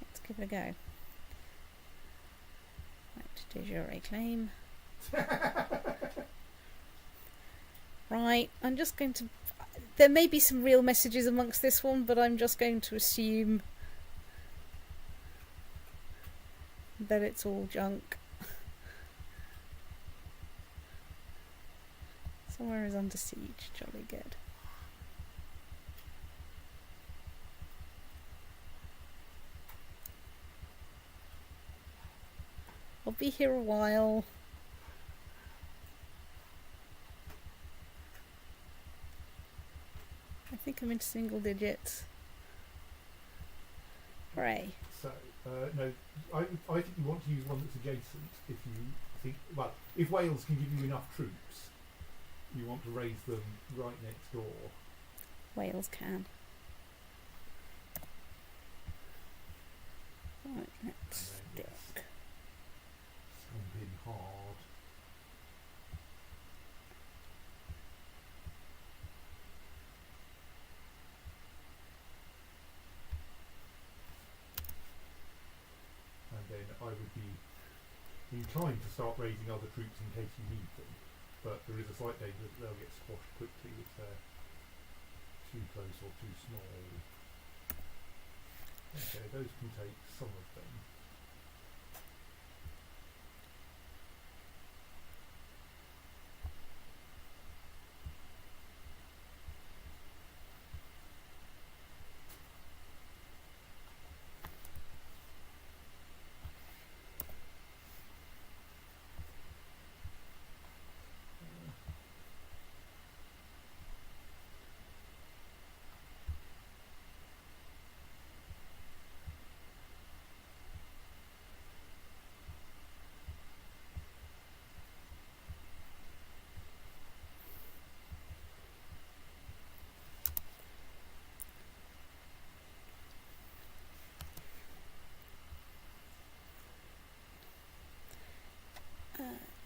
Let's give it a go. Right, de jure claim. Right, I'm just going to... There may be some real messages amongst this one, but I'm just going to assume that it's all junk. Somewhere is under siege, jolly good. I'll be here a while. I think I'm into single digits. Hooray. So, no, I think you want to use one that's adjacent if you think, well, if Wales can give you enough troops, you want to raise them right next door. Wales can. Right, let's stick. Stomp in hard. And then I would be inclined to start raising other troops in case you need them. But there is a slight danger that they'll get squashed quickly if they're too close or too small. Okay, those can take some of them.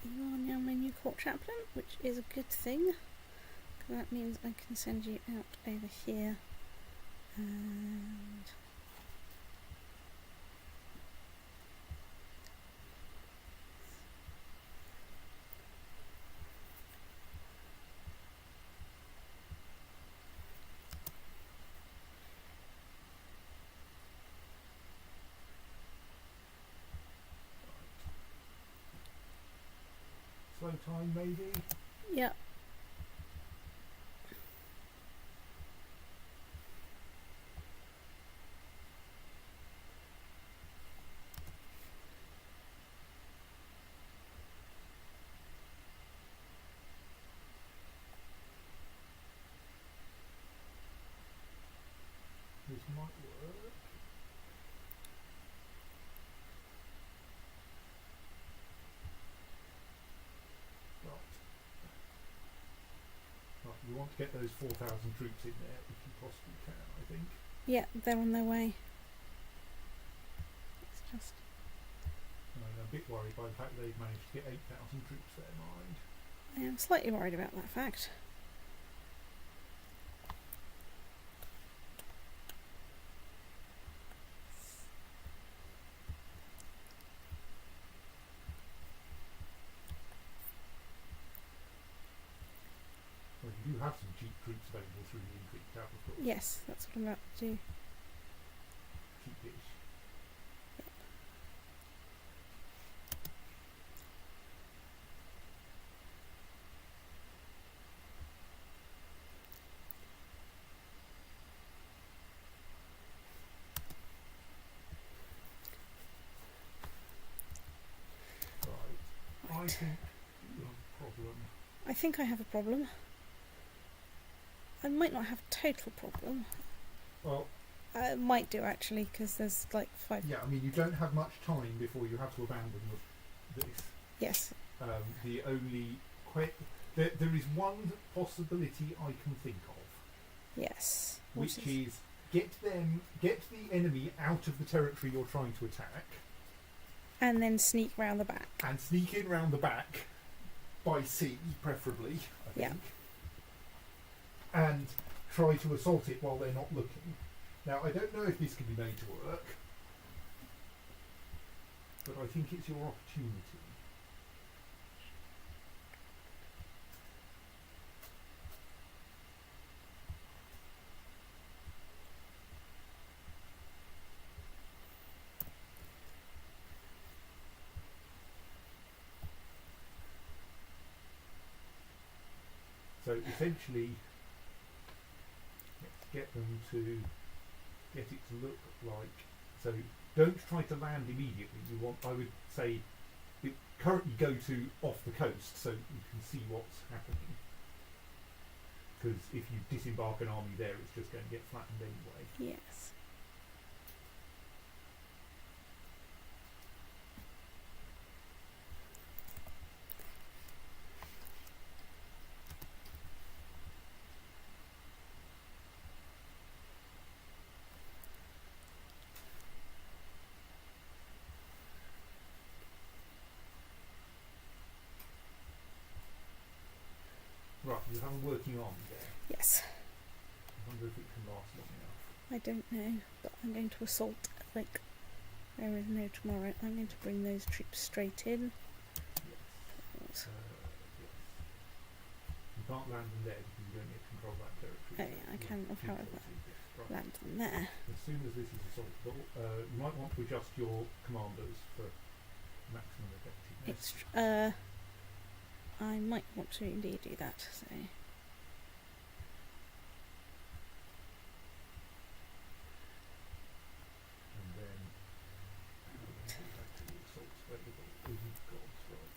You are now my new court chaplain, which is a good thing. That means I can send you out over here. And Slow time maybe? yeah. This might work. Right, you want to get those 4,000 troops in there if you possibly can, I think. Yeah, they're on their way. It's just... And I'm a bit worried by the fact they've managed to get 8,000 troops there, mind. I am slightly worried about that fact. Well, you do have some cheap troops available through the increased tab, of course. Yes, that's what I'm about to do. Cheapish. Right. I think you have a problem. I think I have a problem. I might not have a total problem. Well, I might do actually, because there's like 5. yeah, I mean, you don't have much time before you have to abandon this. Yes. The only there is one possibility I can think of, Yes. which is get the enemy out of the territory you're trying to attack, and then sneak round the back. and sneak in round the back by sea, preferably. I think, and try to assault it while they're not looking. Now, I don't know if this can be made to work, but I think it's your opportunity. So essentially, let's get them to get it to look like. So don't try to land immediately. You want, I would say, currently go to off the coast so you can see what's happening. Because if you disembark an army there, it's just going to get flattened anyway. Yes. Right, you have a working army there. Yes. I wonder if it can last long enough. I don't know, but I'm going to assault. Like, there is no tomorrow. I'm going to bring those troops straight in. Yes. Yes. You can't land them there because you don't get control of that territory. Oh yeah, I can, however, land them there. As soon as this is assaultable, you might want to adjust your commanders for maximum effectiveness. It's I might want to indeed do that. So. And then how do I do that to the assaults available? Oh God's right.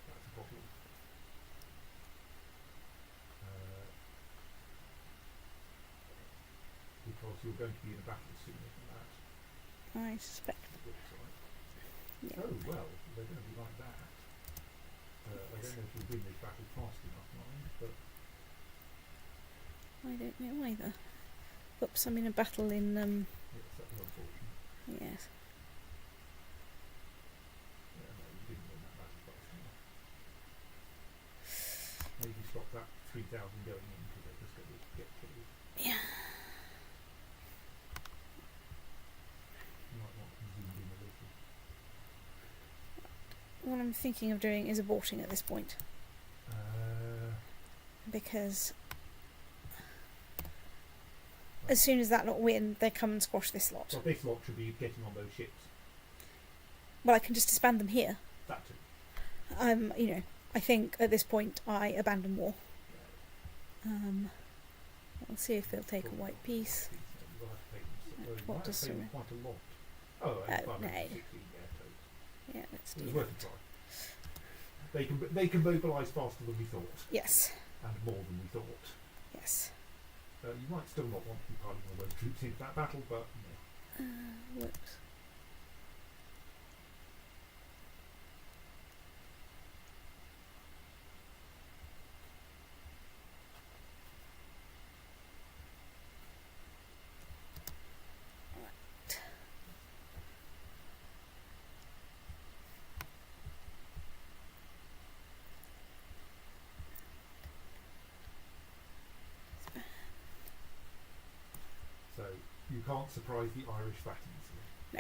That's a problem. Because you're going to be in a battle sooner than that. I suspect. Looks like. Yeah. Oh well, they're going to be like that. I don't know if you'll win this battle fast enough, mind, but I don't know either. Oops, I'm in a battle in yes, that was unfortunate. yes. Yeah, no, you didn't win that battle fast enough. Maybe stop that 3,000 going in because they're just going to get killed. Yeah. You might want to zoom in a little. What I'm thinking of doing is aborting at this point, because as soon as that lot win, they come and squash this lot. Well, this lot should be getting on those ships. Well, I can just disband them here. That too. You know, I think at this point I abandon war. I'll see if they'll take a white piece. You'll have to take them, What does pay them quite a lot. Oh, no. 560, yeah, Yeah, let's it do was that. worth a try. They can mobilise faster than we thought, Yes, and more than we thought. yes. You might still not want to be piling all those troops into that battle, but Whoops. so you can't surprise the Irish that easily. No.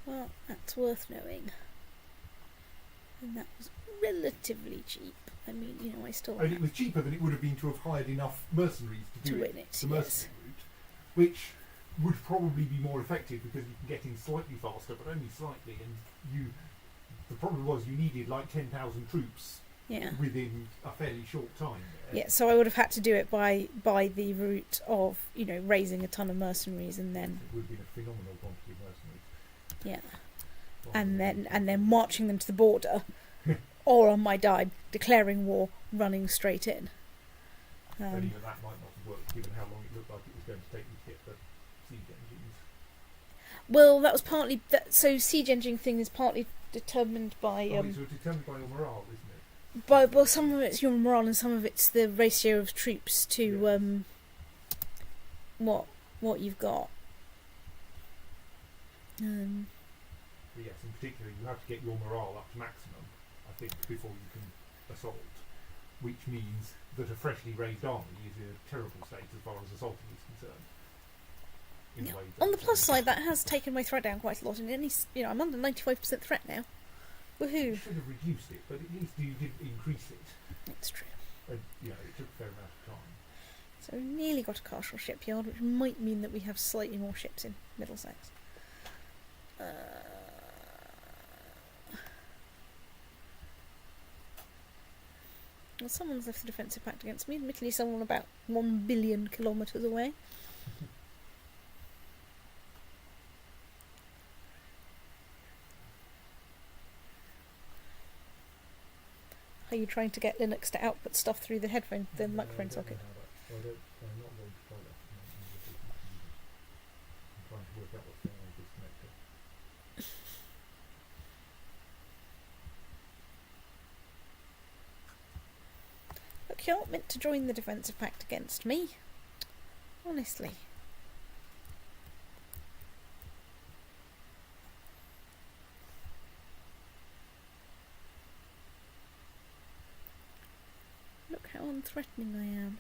Well, that's worth knowing. And that was relatively cheap. I mean, you know, I still And it was cheaper than it would have been to have hired enough mercenaries to do win it, the yes. mercenary route, which would probably be more effective because you can get in slightly faster, but only slightly. And the problem was you needed like 10,000 troops Yeah. within a fairly short time. There. Yeah, so I would have had to do it by the route of, you know, raising a ton of mercenaries and then It would have been a phenomenal quantity of mercenaries. yeah, and then marching them to the border, or on my dime, declaring war, running straight in. But even that might not have worked given how long it looked like it was going to take you to get the siege engines. Well, that was partly so siege engine thing is partly determined by These were determined by your morale, isn't it? well, some of it's your morale and some of it's the ratio of troops to what you've got. But yes, in particular, you have to get your morale up to maximum, I think, before you can assault, which means that a freshly raised army is in a terrible state as far as assaulting is concerned. In Yeah. ways On the that- plus side, that has taken my threat down quite a lot, and at least, you know, I'm under 95% threat now. You Woohoo! should have reduced it, but at least you didn't increase it. It's true. And, it took a fair amount of time. So we've nearly got a castle shipyard, which might mean that we have slightly more ships in Middlesex. Well, someone's left the defensive pact against me. Admittedly, someone about 1 billion kilometres away. Are you trying to get Linux to output stuff through the headphone, the microphone socket? I'm not going to try that. I'm trying to work out what's going on with this connector. Look, you're not meant to join the defensive pact against me. Honestly. Look how unthreatening I am.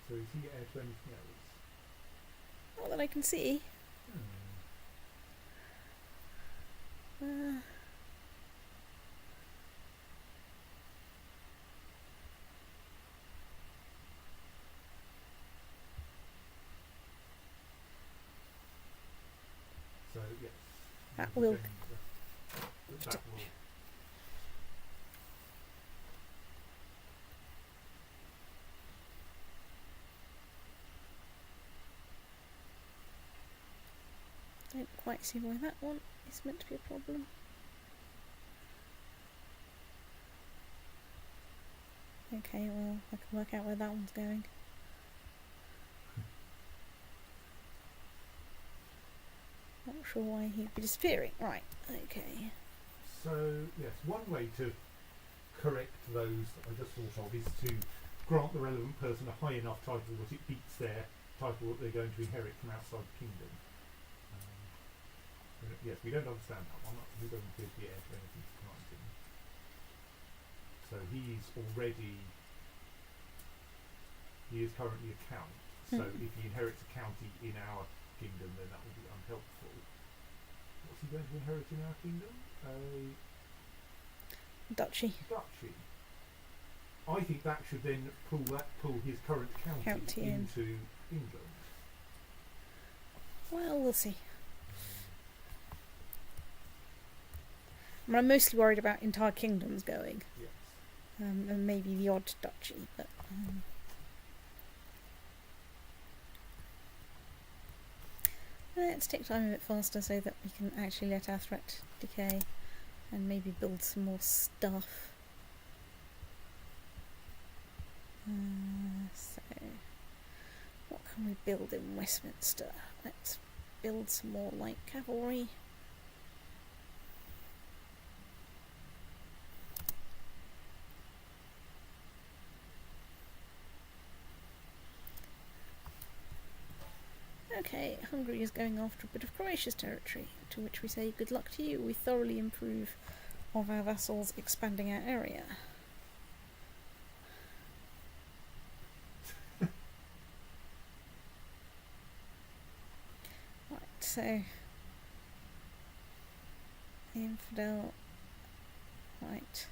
So is he air to anything else? Not that I can see. So yes. That you will- defend that will. Don't quite see why that one is meant to be a problem. Okay, well, I can work out where that one's going. Not sure why he'd be disappearing. Right, okay. So yes, one way to correct those that I just thought of is to grant the relevant person a high enough title that it beats their title that they're going to inherit from outside the kingdom. Yes, we don't understand that one. Who doesn't appear to be heir to anything surprising. So he is currently a count. So if he inherits a county in our kingdom, then that will be unhelpful. What's he going to inherit in our kingdom? Duchy. Duchy. I think that should then pull his current county in. into England. Well, we'll see. I mean, I'm mostly worried about entire kingdoms going. Yes. And maybe the odd duchy, but... let's take time a bit faster so that we can actually let our threat decay and maybe build some more stuff. So, what can we build in Westminster? Let's build some more light cavalry. Okay, Hungary is going after a bit of Croatia's territory, to which we say good luck to you. We thoroughly improve of our vassals expanding our area. Right, so the infidel, right.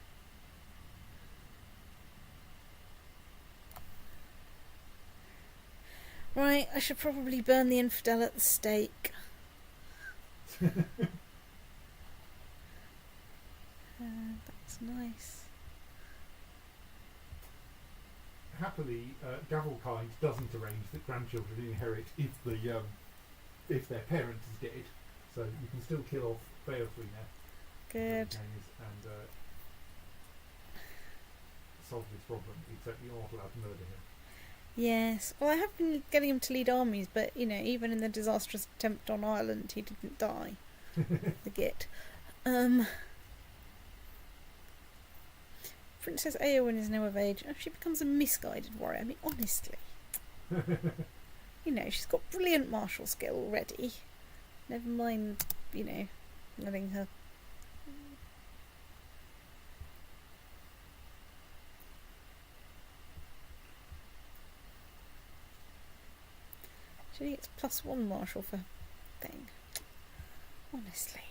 Right, I should probably burn the infidel at the stake. That's nice. Happily, Gavelkind doesn't arrange that grandchildren inherit if their parent is dead, so you can still kill off Beowulfina. Good. And solve this problem, except you're not allowed to murder him. Yes. Well, I have been getting him to lead armies, but, you know, even in the disastrous attempt on Ireland, he didn't die. The git. Princess Eowyn is now of age. Oh, she becomes a misguided warrior. I mean, honestly. You know, she's got brilliant martial skill already. Never mind, you know, letting her... She gets +1 martial for thing. Honestly.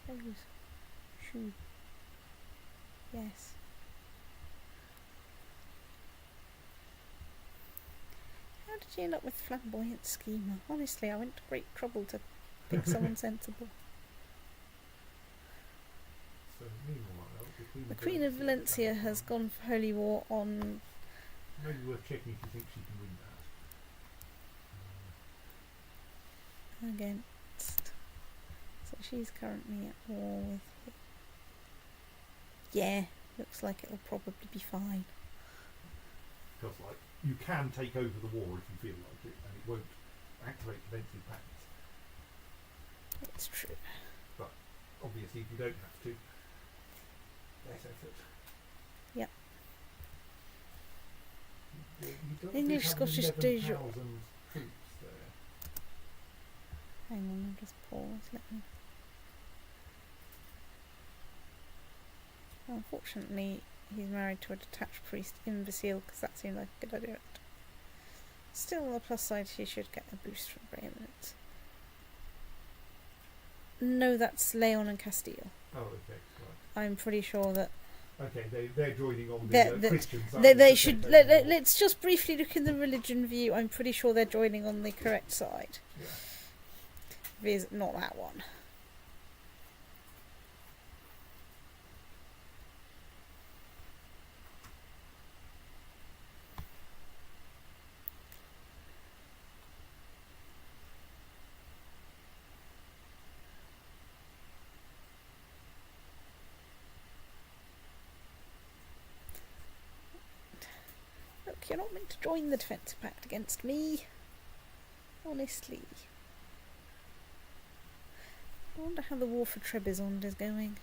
Close. Shoe. Yes. How did you end up with flamboyant schemer? Honestly, I went to great trouble to pick someone sensible. So, meanwhile, The Queen of Valencia has gone for holy war on... Maybe worth checking if you think she can win that. Against... So she's currently at war with... Yeah, looks like it'll probably be fine. Because, like, you can take over the war if you feel like it, and it won't activate defensive patterns. It's true. But, obviously, if you don't have to, less effort. Yep. English Scottish de jure. Troops there. Hang on, I'll just pause. Let me... Unfortunately, he's married to a detached priest in Vasile, because that seemed like a good idea. Still, on the plus side, he should get a boost from preeminence. No, that's Leon and Castile. Oh, okay, right. I'm pretty sure that... Okay, they're joining on the Christian side. They should... Let's just briefly look in the religion view. I'm pretty sure they're joining on the correct side. Yeah. Viz, not that one. Look, you're not meant to join the defensive pact against me. Honestly. I wonder how the war for Trebizond is going.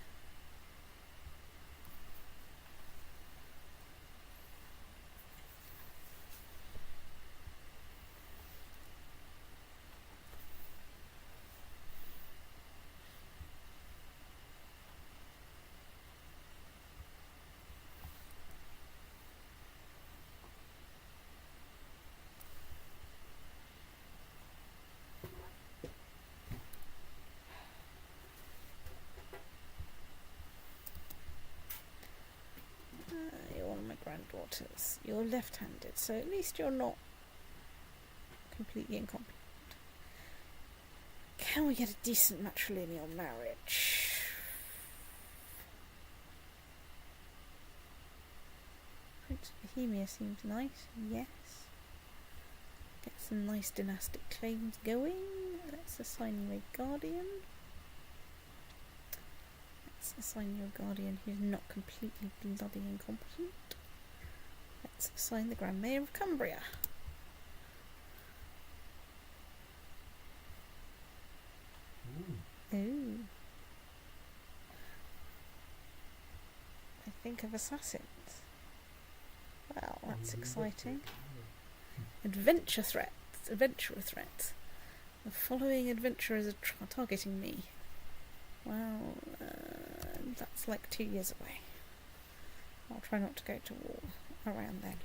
granddaughters. You're left-handed, so at least you're not completely incompetent. Can we get a decent matrilineal marriage? Prince of Bohemia seems nice, yes. Get some nice dynastic claims going. Let's assign you a guardian. Let's assign you a guardian who's not completely bloody incompetent. Let's assign the Grand Mayor of Cumbria. Ooh. I think of assassins. Well, that's exciting. Adventurer threats. The following adventurers are targeting me. Well, that's like 2 years away. I'll try not to go to war around then.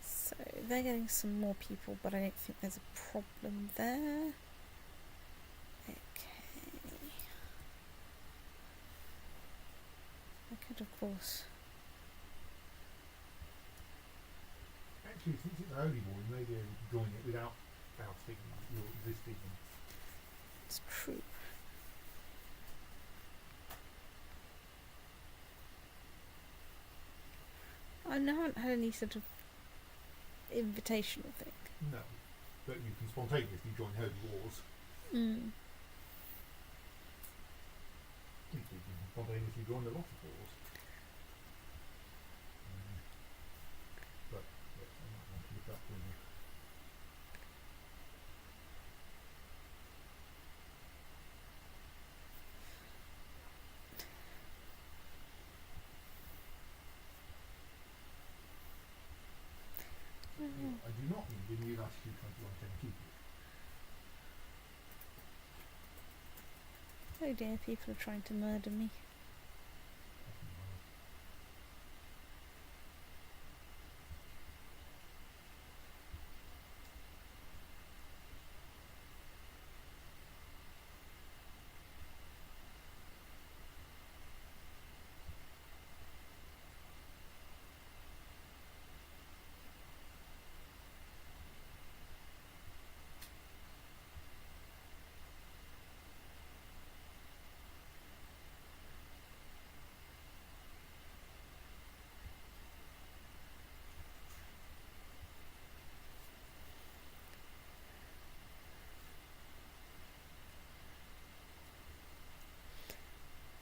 So they're getting some more people, but I don't think there's a problem there. Okay. I could, of course. Actually, since it's a holy war, you may be able to join it without ousting your existing. It's true. I haven't had any sort of invitational thing. No, but you can spontaneously join holy wars. Mm. You can spontaneously join a lot of wars. But yes, I might want to look up when I do not need a new latitude 2110 keep it. Oh dear, people are trying to murder me.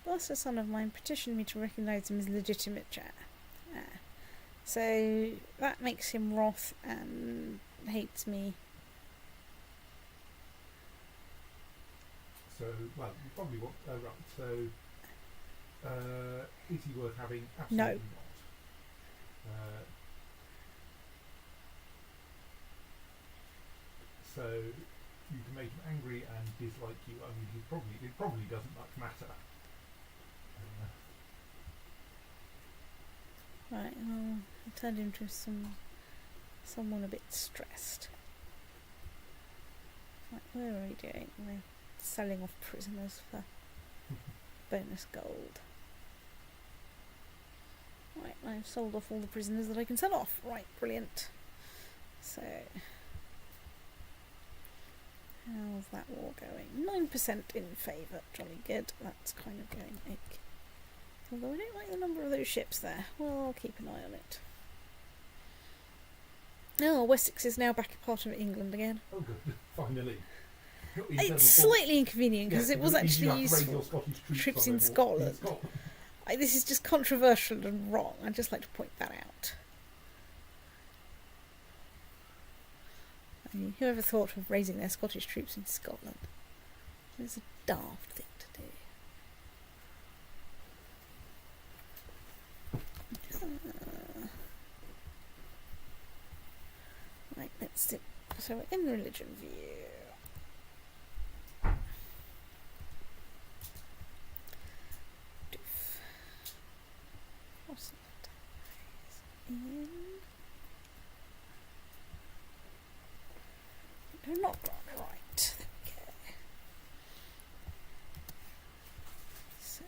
Thus a son of mine petitioned me to recognise him as legitimate heir. So that makes him wroth and hates me. So, well, you probably want, right, so, is he worth having? Absolutely No. not. So, you can make him angry and dislike you. I mean, it probably doesn't much matter. Right, well, I turned him into someone a bit stressed. Right, where are we doing? We're selling off prisoners for bonus gold. Right, I've sold off all the prisoners that I can sell off. Right, brilliant. So, how's that war going? 9% in favour, jolly good. That's kind of going okay. Although I don't like the number of those ships there. Well, I'll keep an eye on it. Oh, Wessex is now back a part of England again. Oh good, finally. It's slightly inconvenient because it was actually useful. Troops in Scotland. This is just controversial and wrong. I'd just like to point that out. I mean, whoever thought of raising their Scottish troops in Scotland? It's a daft thing to do. Right, let's do. So we're in religion view. In. They're not right. There we go. So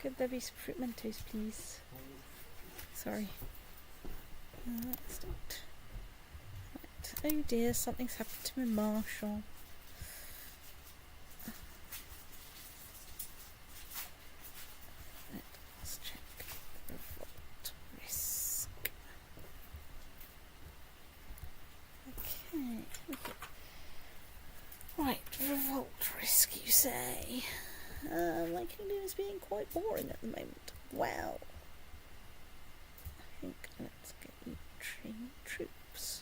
Could there be some fruit Mentos, please? Sorry. Let's not. Right. Oh dear, something's happened to my Marshall. Let's check revolt risk. Okay. Right, revolt risk, you say? My kingdom is being quite boring at the moment. Well, I think let's get you trained troops.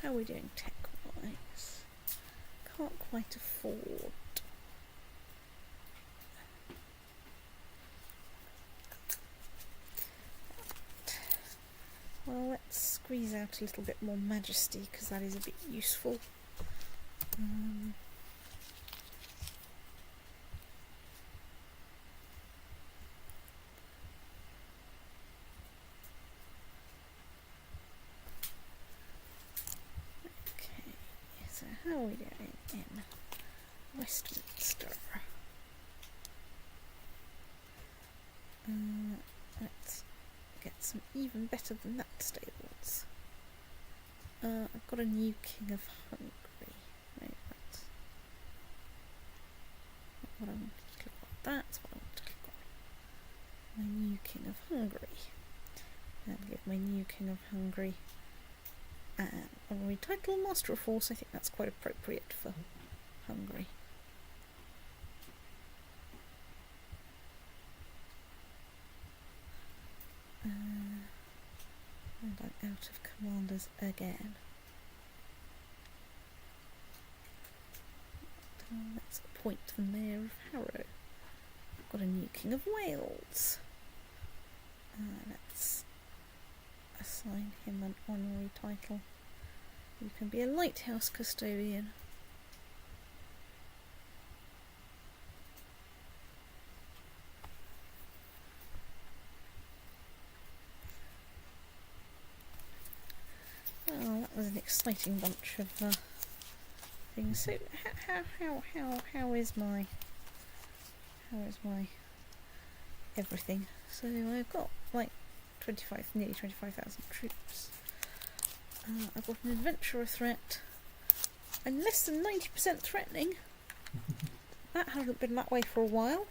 How are we doing tech-wise? Can't quite afford. Well, let's squeeze out a little bit more majesty, because that is a bit useful. Okay, so how are we doing in Westminster? Let's get some even better than that stables. I've got a new King of Hungary. No, that's not what I wanted to click on. That's what I want to click on. My new King of Hungary. And give my new King of Hungary an honorary title, Master of Force. I think that's quite appropriate for Hungary. And I'm out of commanders again. Let's appoint the Mayor of Harrow. I've got a new King of Wales. Let's assign him an honorary title. You can be a lighthouse custodian. Oh, that was an exciting bunch of things. So, how is my everything? So I've got like nearly 25,000 troops. I've got an adventurer threat. I'm less than 90% threatening. That hasn't been that way for a while.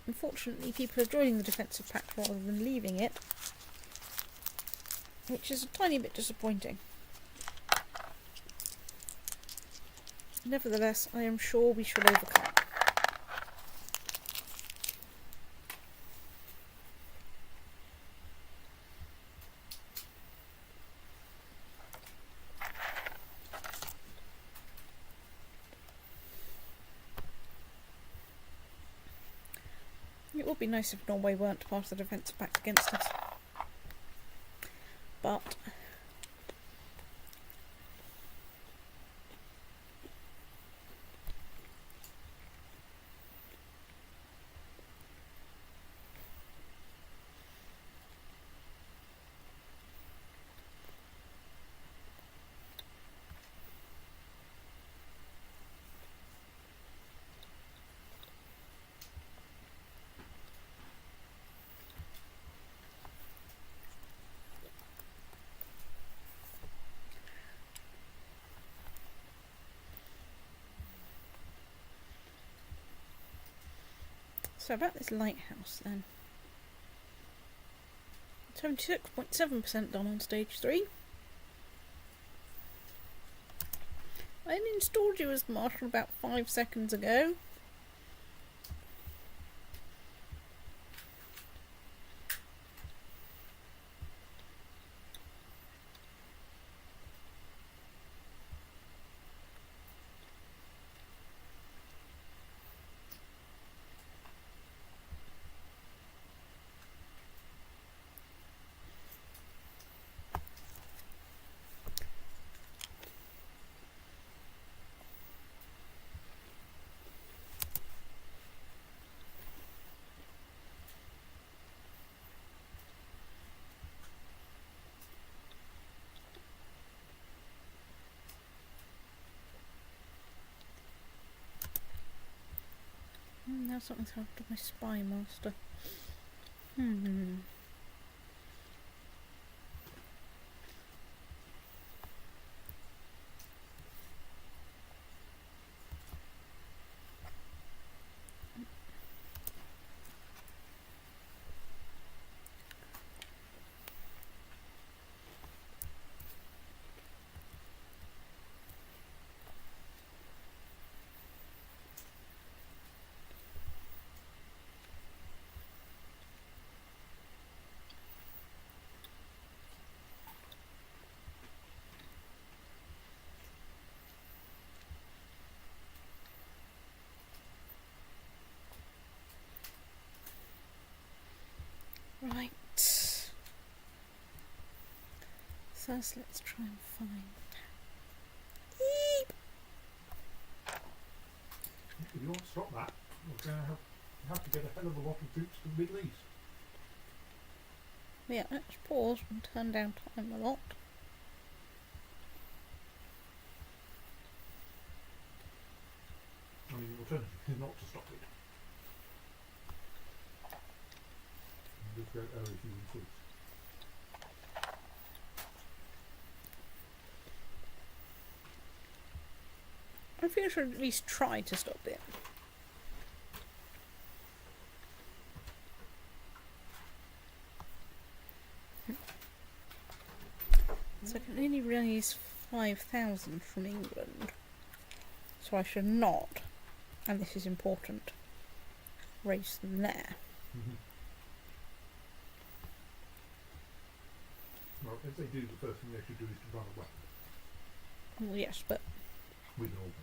Unfortunately, people are joining the defensive pact rather than leaving it, which is a tiny bit disappointing. Nevertheless, I am sure we shall overcome. It would be nice if Norway weren't part of the defensive pact against us. But so about this lighthouse then. 76.7% done on stage 3. I installed you as Marshal about 5 seconds ago. have something after my spy master. Right. First, let's try and find. Eep! If you want to stop that, we're going to have to get a hell of a lot of troops to the Middle East. Yeah, let's pause and turn down time a lot. I mean, the alternative is not to stop it. Just go, oh, if you insist. I think I should at least try to stop it. So I can only raise 5,000 from England. So I should not, and this is important, raise them there. Well, if they do, the first thing they should do is to run away. Well, yes, but We can organise it.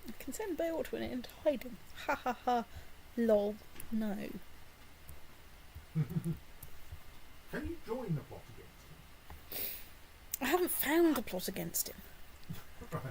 I can send Beowulf into hiding. Ha ha ha. Lol. No. Can you join the plot against him? I haven't found a plot against him. Right.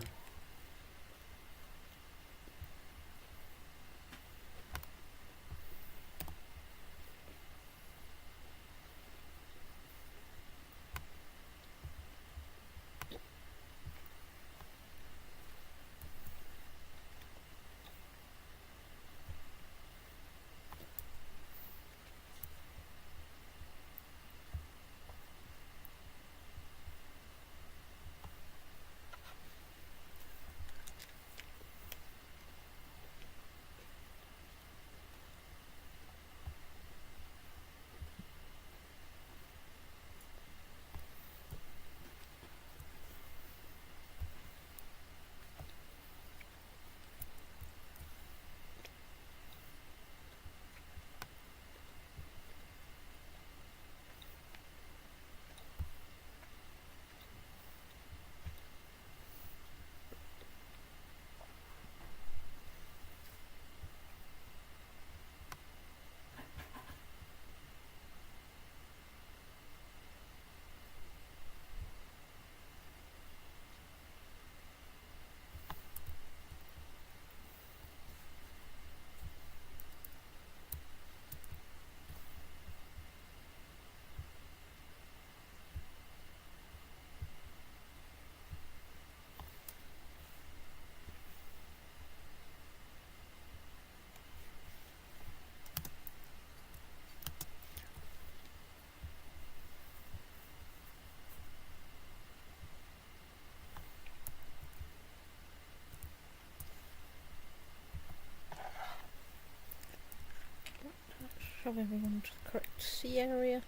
shove everyone to the correct sea area.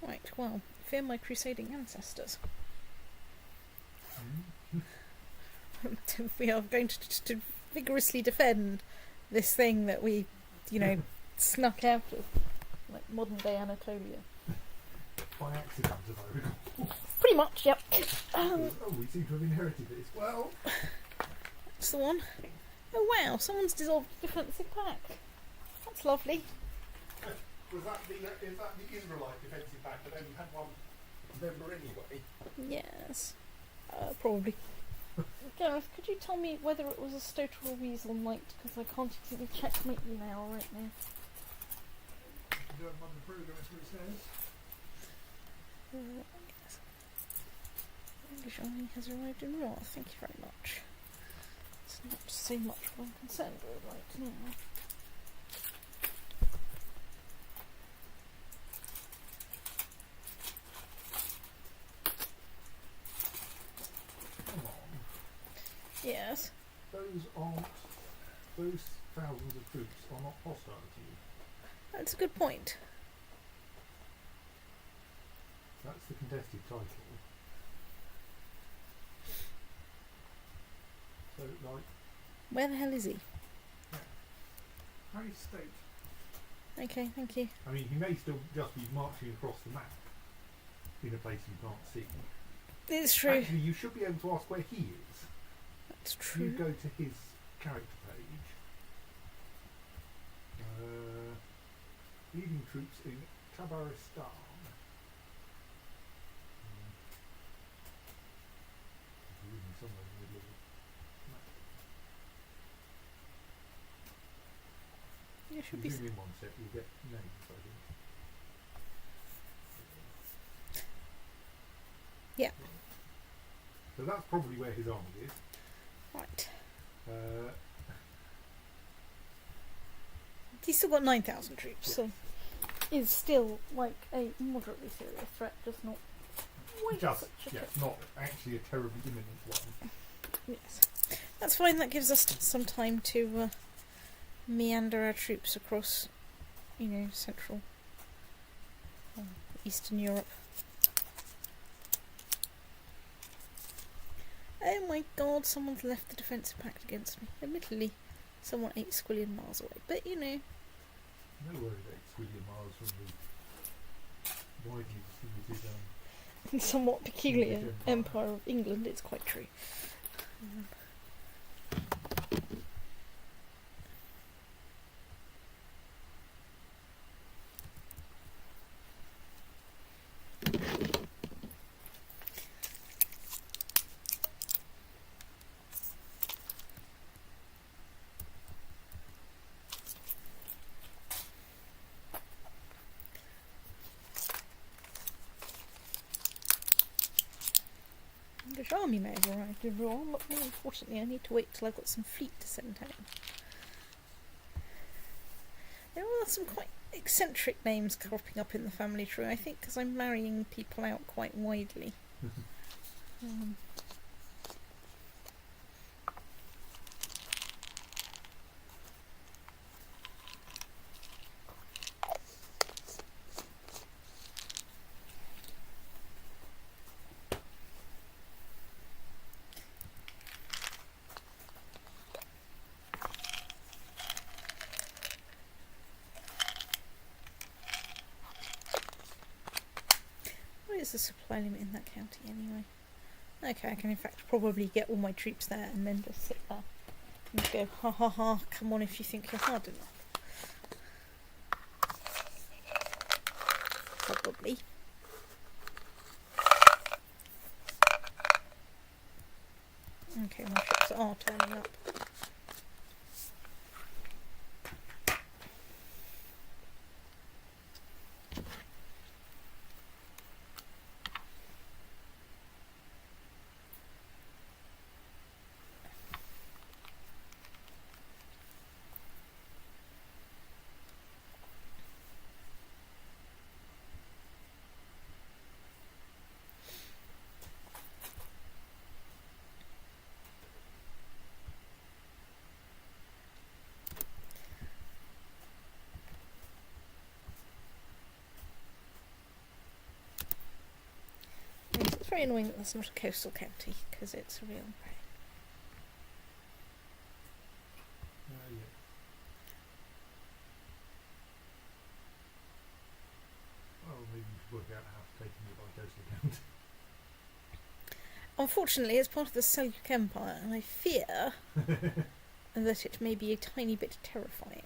Right, well, fear my crusading ancestors. We are going to vigorously defend this thing that we, snuck out of, like modern day Anatolia. By accident, as I recall. Pretty much, yep. We seem to have inherited this. Well, that's the one. Oh wow, someone's dissolved a defensive pact. That's lovely. is that the Israelite defensive pact that only had one member anyway? Yes. Probably. Gareth, could you tell me whether it was a stoat or a weasel night? Because I can't exactly check my email right now. Do it on the programme, that's what it says. Yes. English army has arrived in Raw. Thank you very much. It's not so much what I'm concerned with right now. Yes. Those thousands of troops are not hostile to you. That's a good point. That's the contested title. So, like... Where the hell is he? Yeah. Harry State. Okay, thank you. I mean, he may still just be marching across the map in a place you can't see. It's true. Actually, you should be able to ask where he is. That's true. You go to his character page. Leading troops in Tabaristan. Somewhere in the middle of the map. You should If be. you zoom in one sec, you'll get names, I think. Yeah. So that's probably where his army is. Right. He's still got 9,000 troops, so is still like a moderately serious threat, just not quite such a threat. Not actually a terribly imminent one. Yes. That's fine, that gives us some time to meander our troops across, Central Eastern Europe. Oh my god, someone's left the defensive pact against me. Admittedly, someone 8 squillion miles away, but No worries, 8 squillion miles from the widely distributed somewhat peculiar Empire of England, it's quite true. English army may have arrived in Rouen, but more unfortunately I need to wait till I've got some fleet to send home. There are some quite eccentric names cropping up in the family tree, I think, because I'm marrying people out quite widely. What is the supply limit in that county anyway? Okay, I can in fact probably get all my troops there and then just sit there and go, ha ha ha, come on if you think you're hard enough. Probably. Okay, my ships are turning up. It's very annoying that that's not a coastal county, because it's a real pain. Yeah. Well, maybe we should work out how to take it by coastal county. Unfortunately, it's part of the Seljuk Empire, and I fear that it may be a tiny bit terrifying.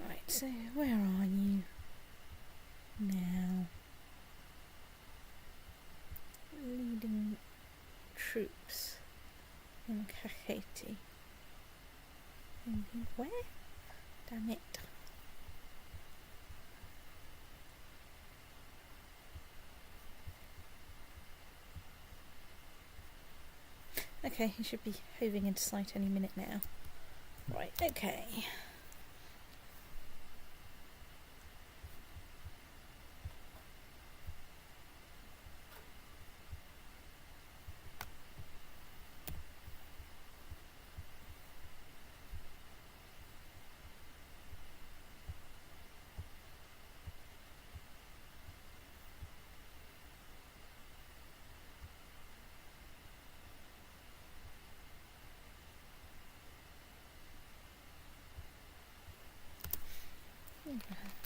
Right, so where are you now? Leading troops in CK2. Where? Damn it. Okay, he should be hoving into sight any minute now. Right, okay.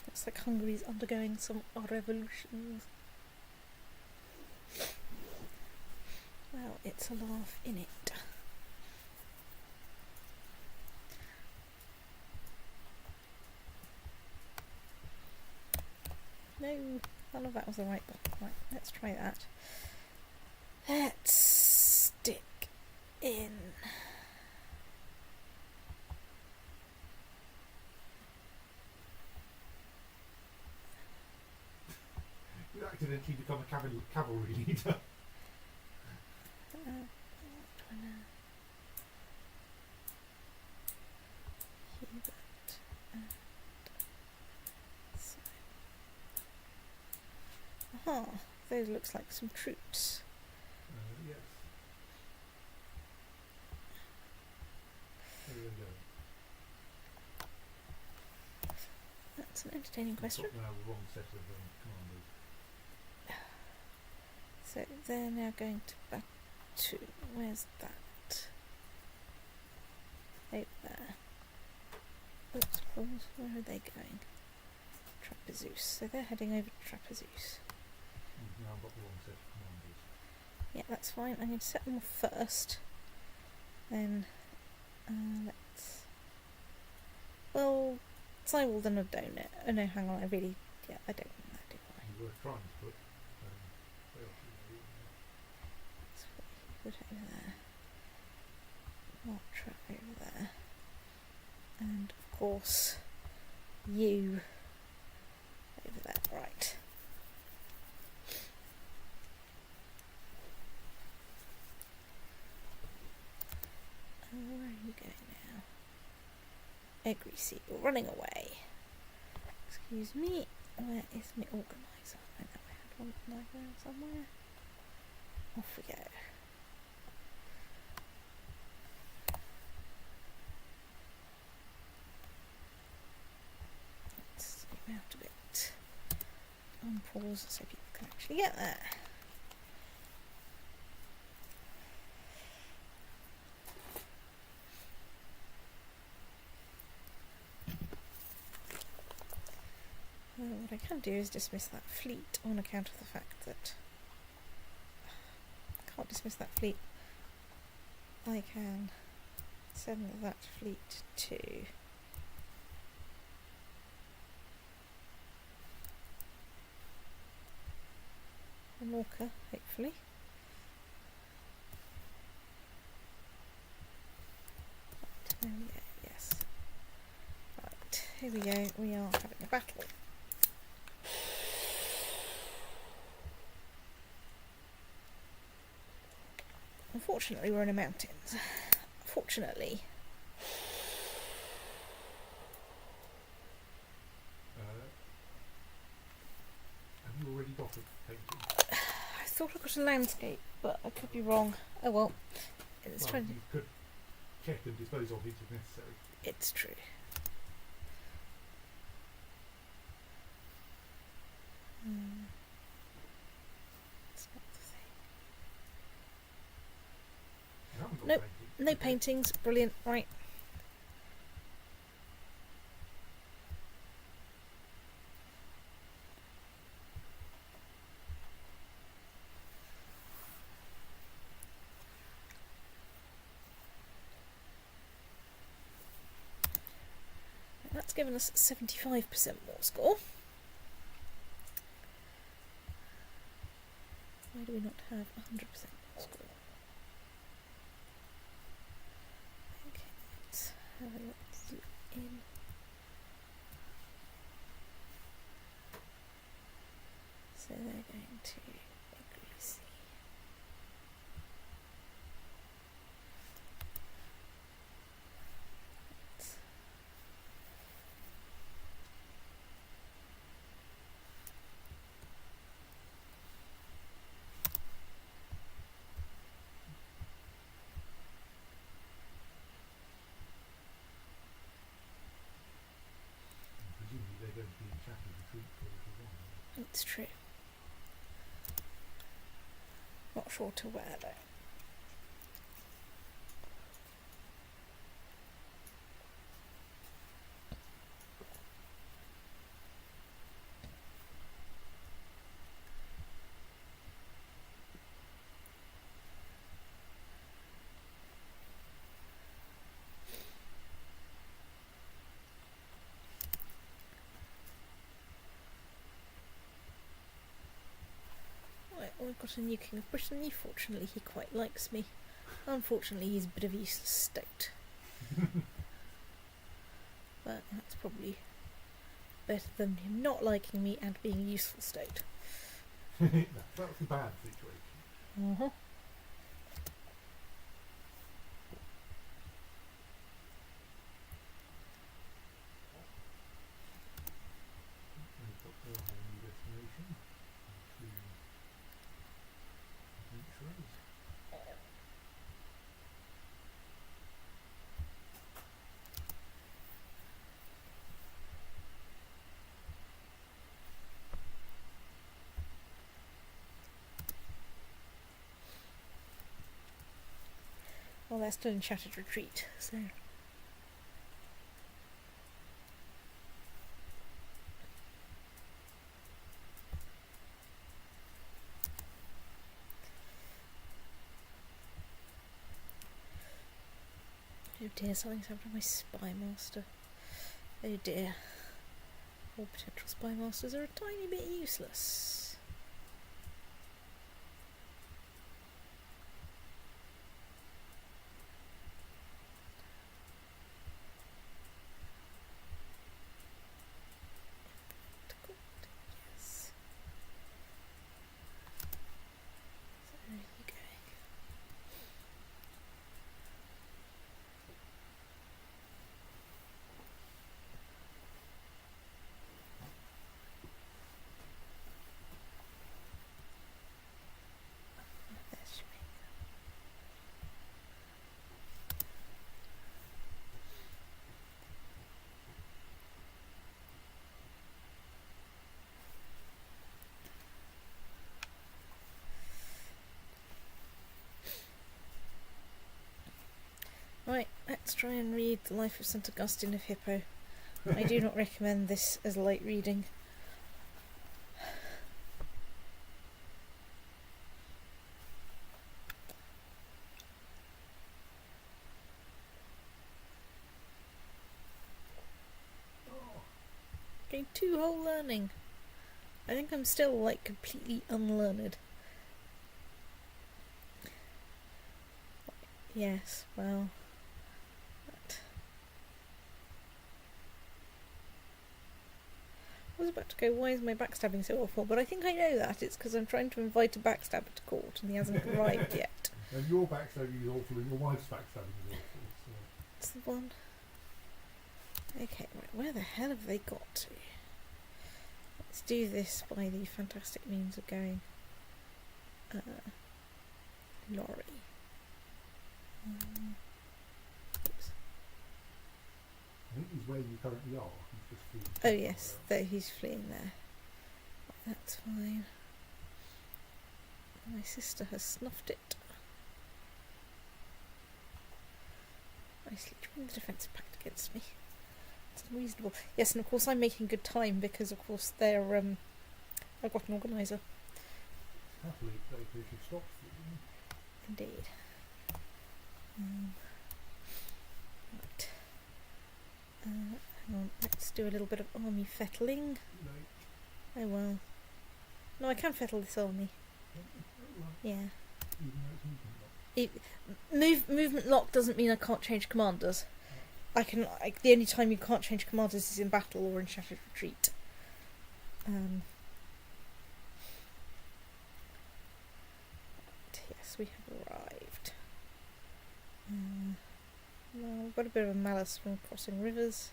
Looks like Hungary's undergoing some revolutions. Well, it's a laugh in it. No, none of that was the right button. Right, let's try that. Let's stick in. You accidentally become a cavalry leader. Aha, those looks like some troops. Yes. There we go. That's an entertaining question. Now the wrong set of commanders. So they're now going to Batu. Where's that? Over there. Oops, pause. Where are they going? Trapezeus. So they're heading over to Trapezeus. You've now got the wrong set of commanders. Yeah, that's fine. I'm going to set them off first. Then let's... Well, Cywald and Adonit. Oh no, hang on, I don't mean that, do I? You were trying to put Let's put over there. Martra over there. And of course, you over there. Right. Where are you going now? Egrisy, you're running away. Excuse me, where is my organiser? I know I had one lying around somewhere. Off we go. Let's zoom out a bit. Unpause so people can actually get there. What I can do is dismiss that fleet on account of the fact that I can't dismiss that fleet. I can send that fleet to Menorca, hopefully. Right, there we go, yes. Right, here we go, we are having a battle. Unfortunately, we're in the mountains. Fortunately. Have you already got a painting? I thought I got a landscape, but I could be wrong. Oh well. It's Well, trying to... you could check and dispose of it if necessary. It's true. It's not the thing. You haven't got Nope, painting. no paintings. Brilliant. Right. That's given us 75% more score. Why do we not have 100% more score? Okay, let's have a look zoom in. So they're going to Egrisy. Presumably they're going to be in shattered retreat for a little while. It's true. Not sure to where though. Right, we've got a new King of Brittany. Fortunately, he quite likes me. Unfortunately, he's a bit of a useless state. But that's probably better than him not liking me and being a useful state. That's the bad situation. Uh-huh. We've got to have a new destination. Two adventurers. Well, they're still in Shattered Retreat, so... Oh dear, something's happened to my Spy Master. Oh dear. All potential Spy Masters are a tiny bit useless. Yes. So where are you going? There's Jamaica. Right, let's try and read The Life of St. Augustine of Hippo. I do not recommend this as light reading. Doing 2 whole learning. I think I'm still, like, completely unlearned. Yes, well... But I was about to go, why is my backstabbing so awful? But I think I know that. It's because I'm trying to invite a backstabber to court and he hasn't arrived yet. And your backstabbing is awful and your wife's backstabbing is awful. So. That's the one. Okay, right, where the hell have they got to? Let's do this by the fantastic means of going lorry. Oops. I think he's where you currently are. He's just fleeing. Oh yes, there he's fleeing there. That's fine. My sister has snuffed it. Nicely joined the defensive pact against me. It's unreasonable. Yes, and of course I'm making good time because of course they're I've got an organiser. Happily, they should stop fleeing. Indeed. Right. Hang on, let's do a little bit of army fettling. No. Oh well. No, I can fettle this army. Yeah. Even though it's movement lock. Movement lock doesn't mean I can't change commanders. I can. The only time you can't change commanders is in battle or in Shattered Retreat. Yes, we have arrived. Well, we've got a bit of a malice from crossing rivers.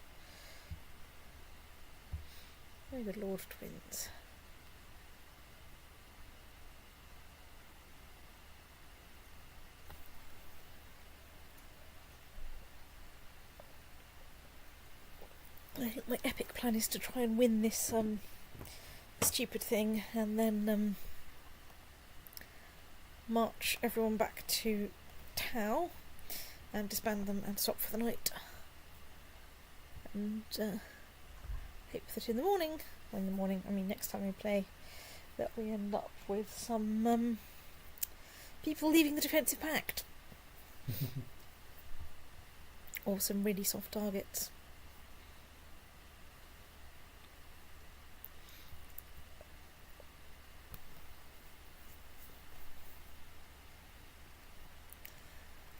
Oh, good Lord, twins. I think my epic plan is to try and win this stupid thing and then march everyone back to Tau and disband them and stop for the night. And hope that in the morning, I mean next time we play, that we end up with some people leaving the defensive pact. Or some really soft targets.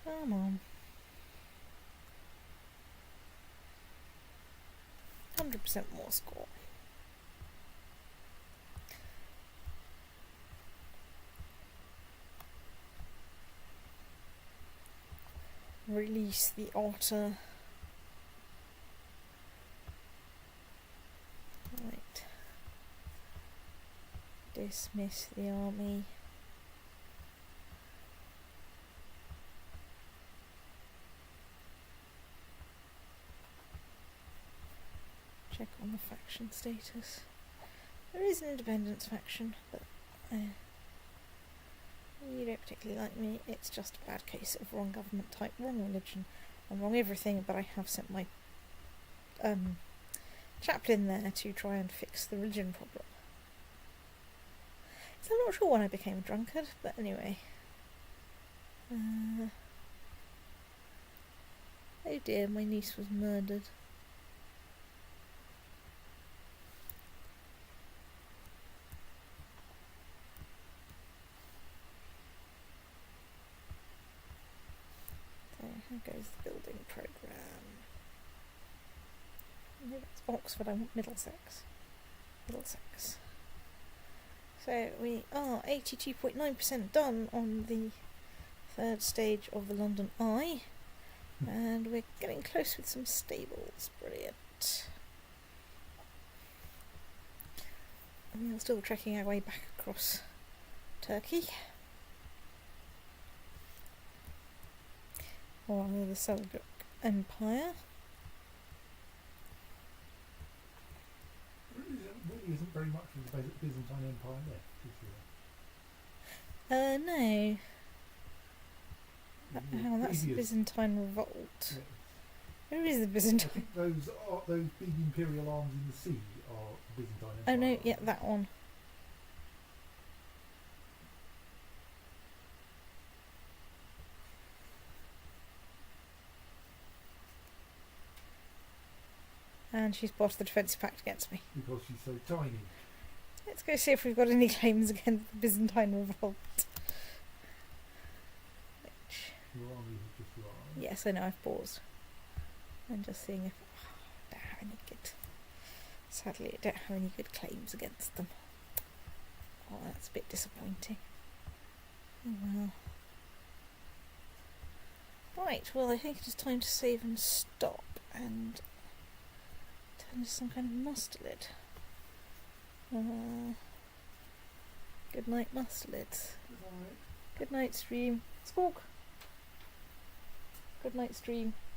Come on. 100% more score. Release the otter. Right. Dismiss the army. Check on the faction status. There is an independence faction, but you don't particularly like me. It's just a bad case of wrong government type, wrong religion, and wrong everything. But I have sent my chaplain there to try and fix the religion problem. So I'm not sure when I became a drunkard, but anyway. Oh dear, my niece was murdered. So, how goes the building programme? No, that's Oxford, I want Middlesex. Middlesex. So we are 82.9% done on the third stage of the London Eye, and we're getting close with some stables. Brilliant. And we are still trekking our way back across Turkey, or rather the Seljuk Empire. Really isn't very much of the Byzantine Empire left, is there? No. Hang on, that's the Byzantine Revolt. Yes. Where is the I Byzantine? think those big imperial arms in the sea are Byzantine Empire. Oh no, yeah, that one. And she's part of the defensive pact against me. Because she's so tiny. Let's go see if we've got any claims against the Byzantine Revolt. Which, Your army has just arrived. yes, I know, I've paused. I'm just seeing if... I don't have any good... Sadly, I don't have any good claims against them. Oh, that's a bit disappointing. Oh well. Right, well, I think it is time to save and stop and turn into some kind of mustard. Good night, mustelids. Good night, stream. Squawk. Good night, stream.